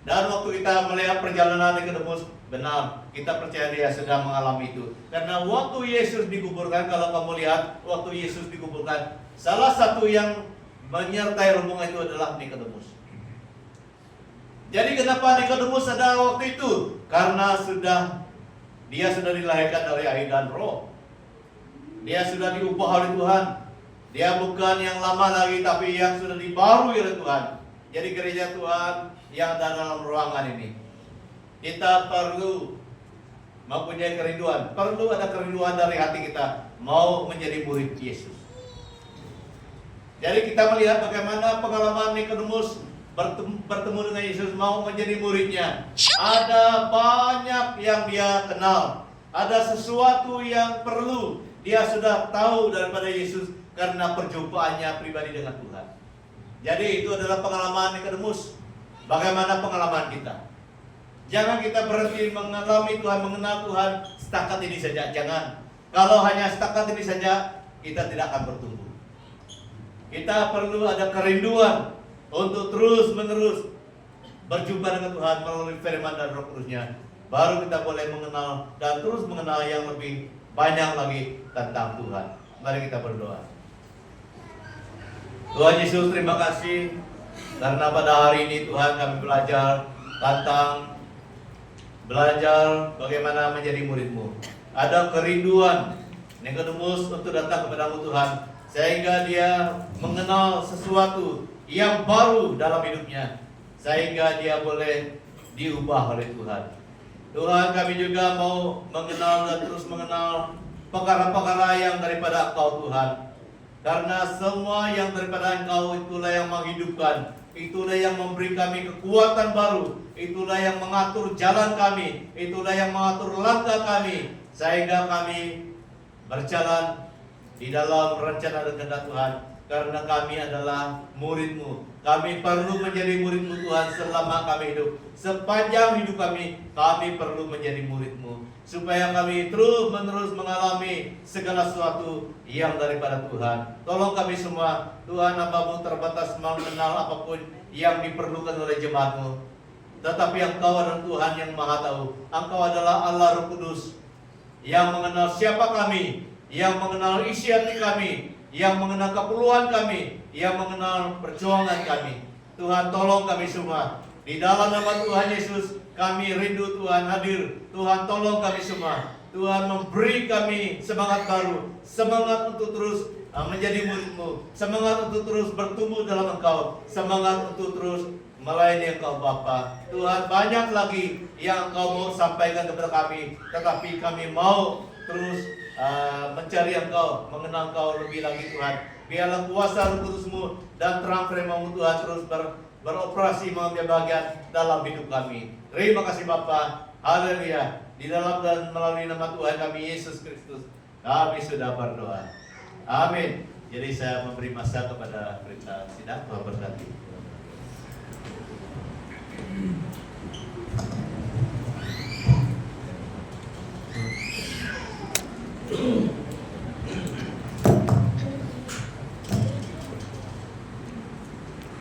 Dan waktu kita melihat perjalanan Nikodemus, benar, kita percaya dia sedang mengalami itu. Karena waktu Yesus dikuburkan, kalau kamu lihat, waktu Yesus dikuburkan, salah satu yang menyertai rombongan itu adalah Nikodemus. Jadi kenapa Nikodemus ada waktu itu? Karena sudah Dia sudah dilahirkan dari air dan roh. Dia sudah diubah oleh Tuhan. Dia bukan yang lama lagi, tapi yang sudah dibarui oleh Tuhan. Jadi gereja Tuhan yang ada dalam ruangan ini, kita perlu mempunyai kerinduan. Perlu ada kerinduan dari hati kita mau menjadi murid Yesus. Jadi kita melihat bagaimana pengalaman Nikodemus bertemu dengan Yesus, mau menjadi muridnya. Ada banyak yang dia kenal. Ada sesuatu yang perlu dia sudah tahu daripada Yesus karena perjumpaannya pribadi dengan Tuhan. Jadi itu adalah pengalaman Nikodemus. Bagaimana pengalaman kita? Jangan kita berhenti mengalami Tuhan, mengenal Tuhan setakat ini saja. Jangan. Kalau hanya setakat ini saja, kita tidak akan bertumbuh. Kita perlu ada kerinduan untuk terus-menerus berjumpa dengan Tuhan melalui firman dan Roh Kudus-Nya. Baru kita boleh mengenal dan terus mengenal yang lebih banyak lagi tentang Tuhan. Mari kita berdoa. Tuhan Yesus, terima kasih karena pada hari ini Tuhan kami belajar bagaimana menjadi murid-Mu. Ada kerinduan Nikodemus untuk datang kepadamu Tuhan, sehingga dia mengenal sesuatu yang baru dalam hidupnya, sehingga dia boleh diubah oleh Tuhan. Tuhan, kami juga mau mengenal dan terus mengenal perkara-perkara yang daripada Engkau Tuhan. Karena semua yang daripada Engkau itulah yang menghidupkan, itulah yang memberi kami kekuatan baru, itulah yang mengatur jalan kami, itulah yang mengatur langkah kami, sehingga kami berjalan di dalam rencana dan kehendak Tuhan. Karena kami adalah murid-Mu. Kami perlu menjadi murid-Mu Tuhan selama kami hidup. Sepanjang hidup kami perlu menjadi murid-Mu. Supaya kami terus-menerus mengalami segala sesuatu yang daripada Tuhan. Tolong kami semua, Tuhan, hamba-Mu terbatas mengenal apapun yang diperlukan oleh jemaat-Mu. Tetapi Engkau adalah Tuhan yang Maha Tahu. Engkau adalah Allah Roh Kudus yang mengenal siapa kami, yang mengenal isi hati kami, yang mengenal keperluan kami, yang mengenal perjuangan kami. Tuhan, tolong kami semua. Di dalam nama Tuhan Yesus, kami rindu Tuhan hadir. Tuhan, tolong kami semua. Tuhan, memberi kami semangat baru, semangat untuk terus menjadi murid-Mu, semangat untuk terus bertumbuh dalam Engkau, semangat untuk terus melayani Engkau Bapa. Tuhan, banyak lagi yang Engkau mau sampaikan kepada kami, tetapi kami mau terus mencari Engkau, mengenal Engkau lebih lagi Tuhan. Biarlah kuasa Roh Kudus-Mu dan terang firman-Mu Tuhan terus beroperasi mengambil bagian dalam hidup kami. Terima kasih Bapa. Haleluya. Di dalam dan melalui nama Tuhan kami Yesus Kristus, kami sudah berdoa. Amin. Jadi saya memberi masa kepada berita sidang. Tuhan berkati.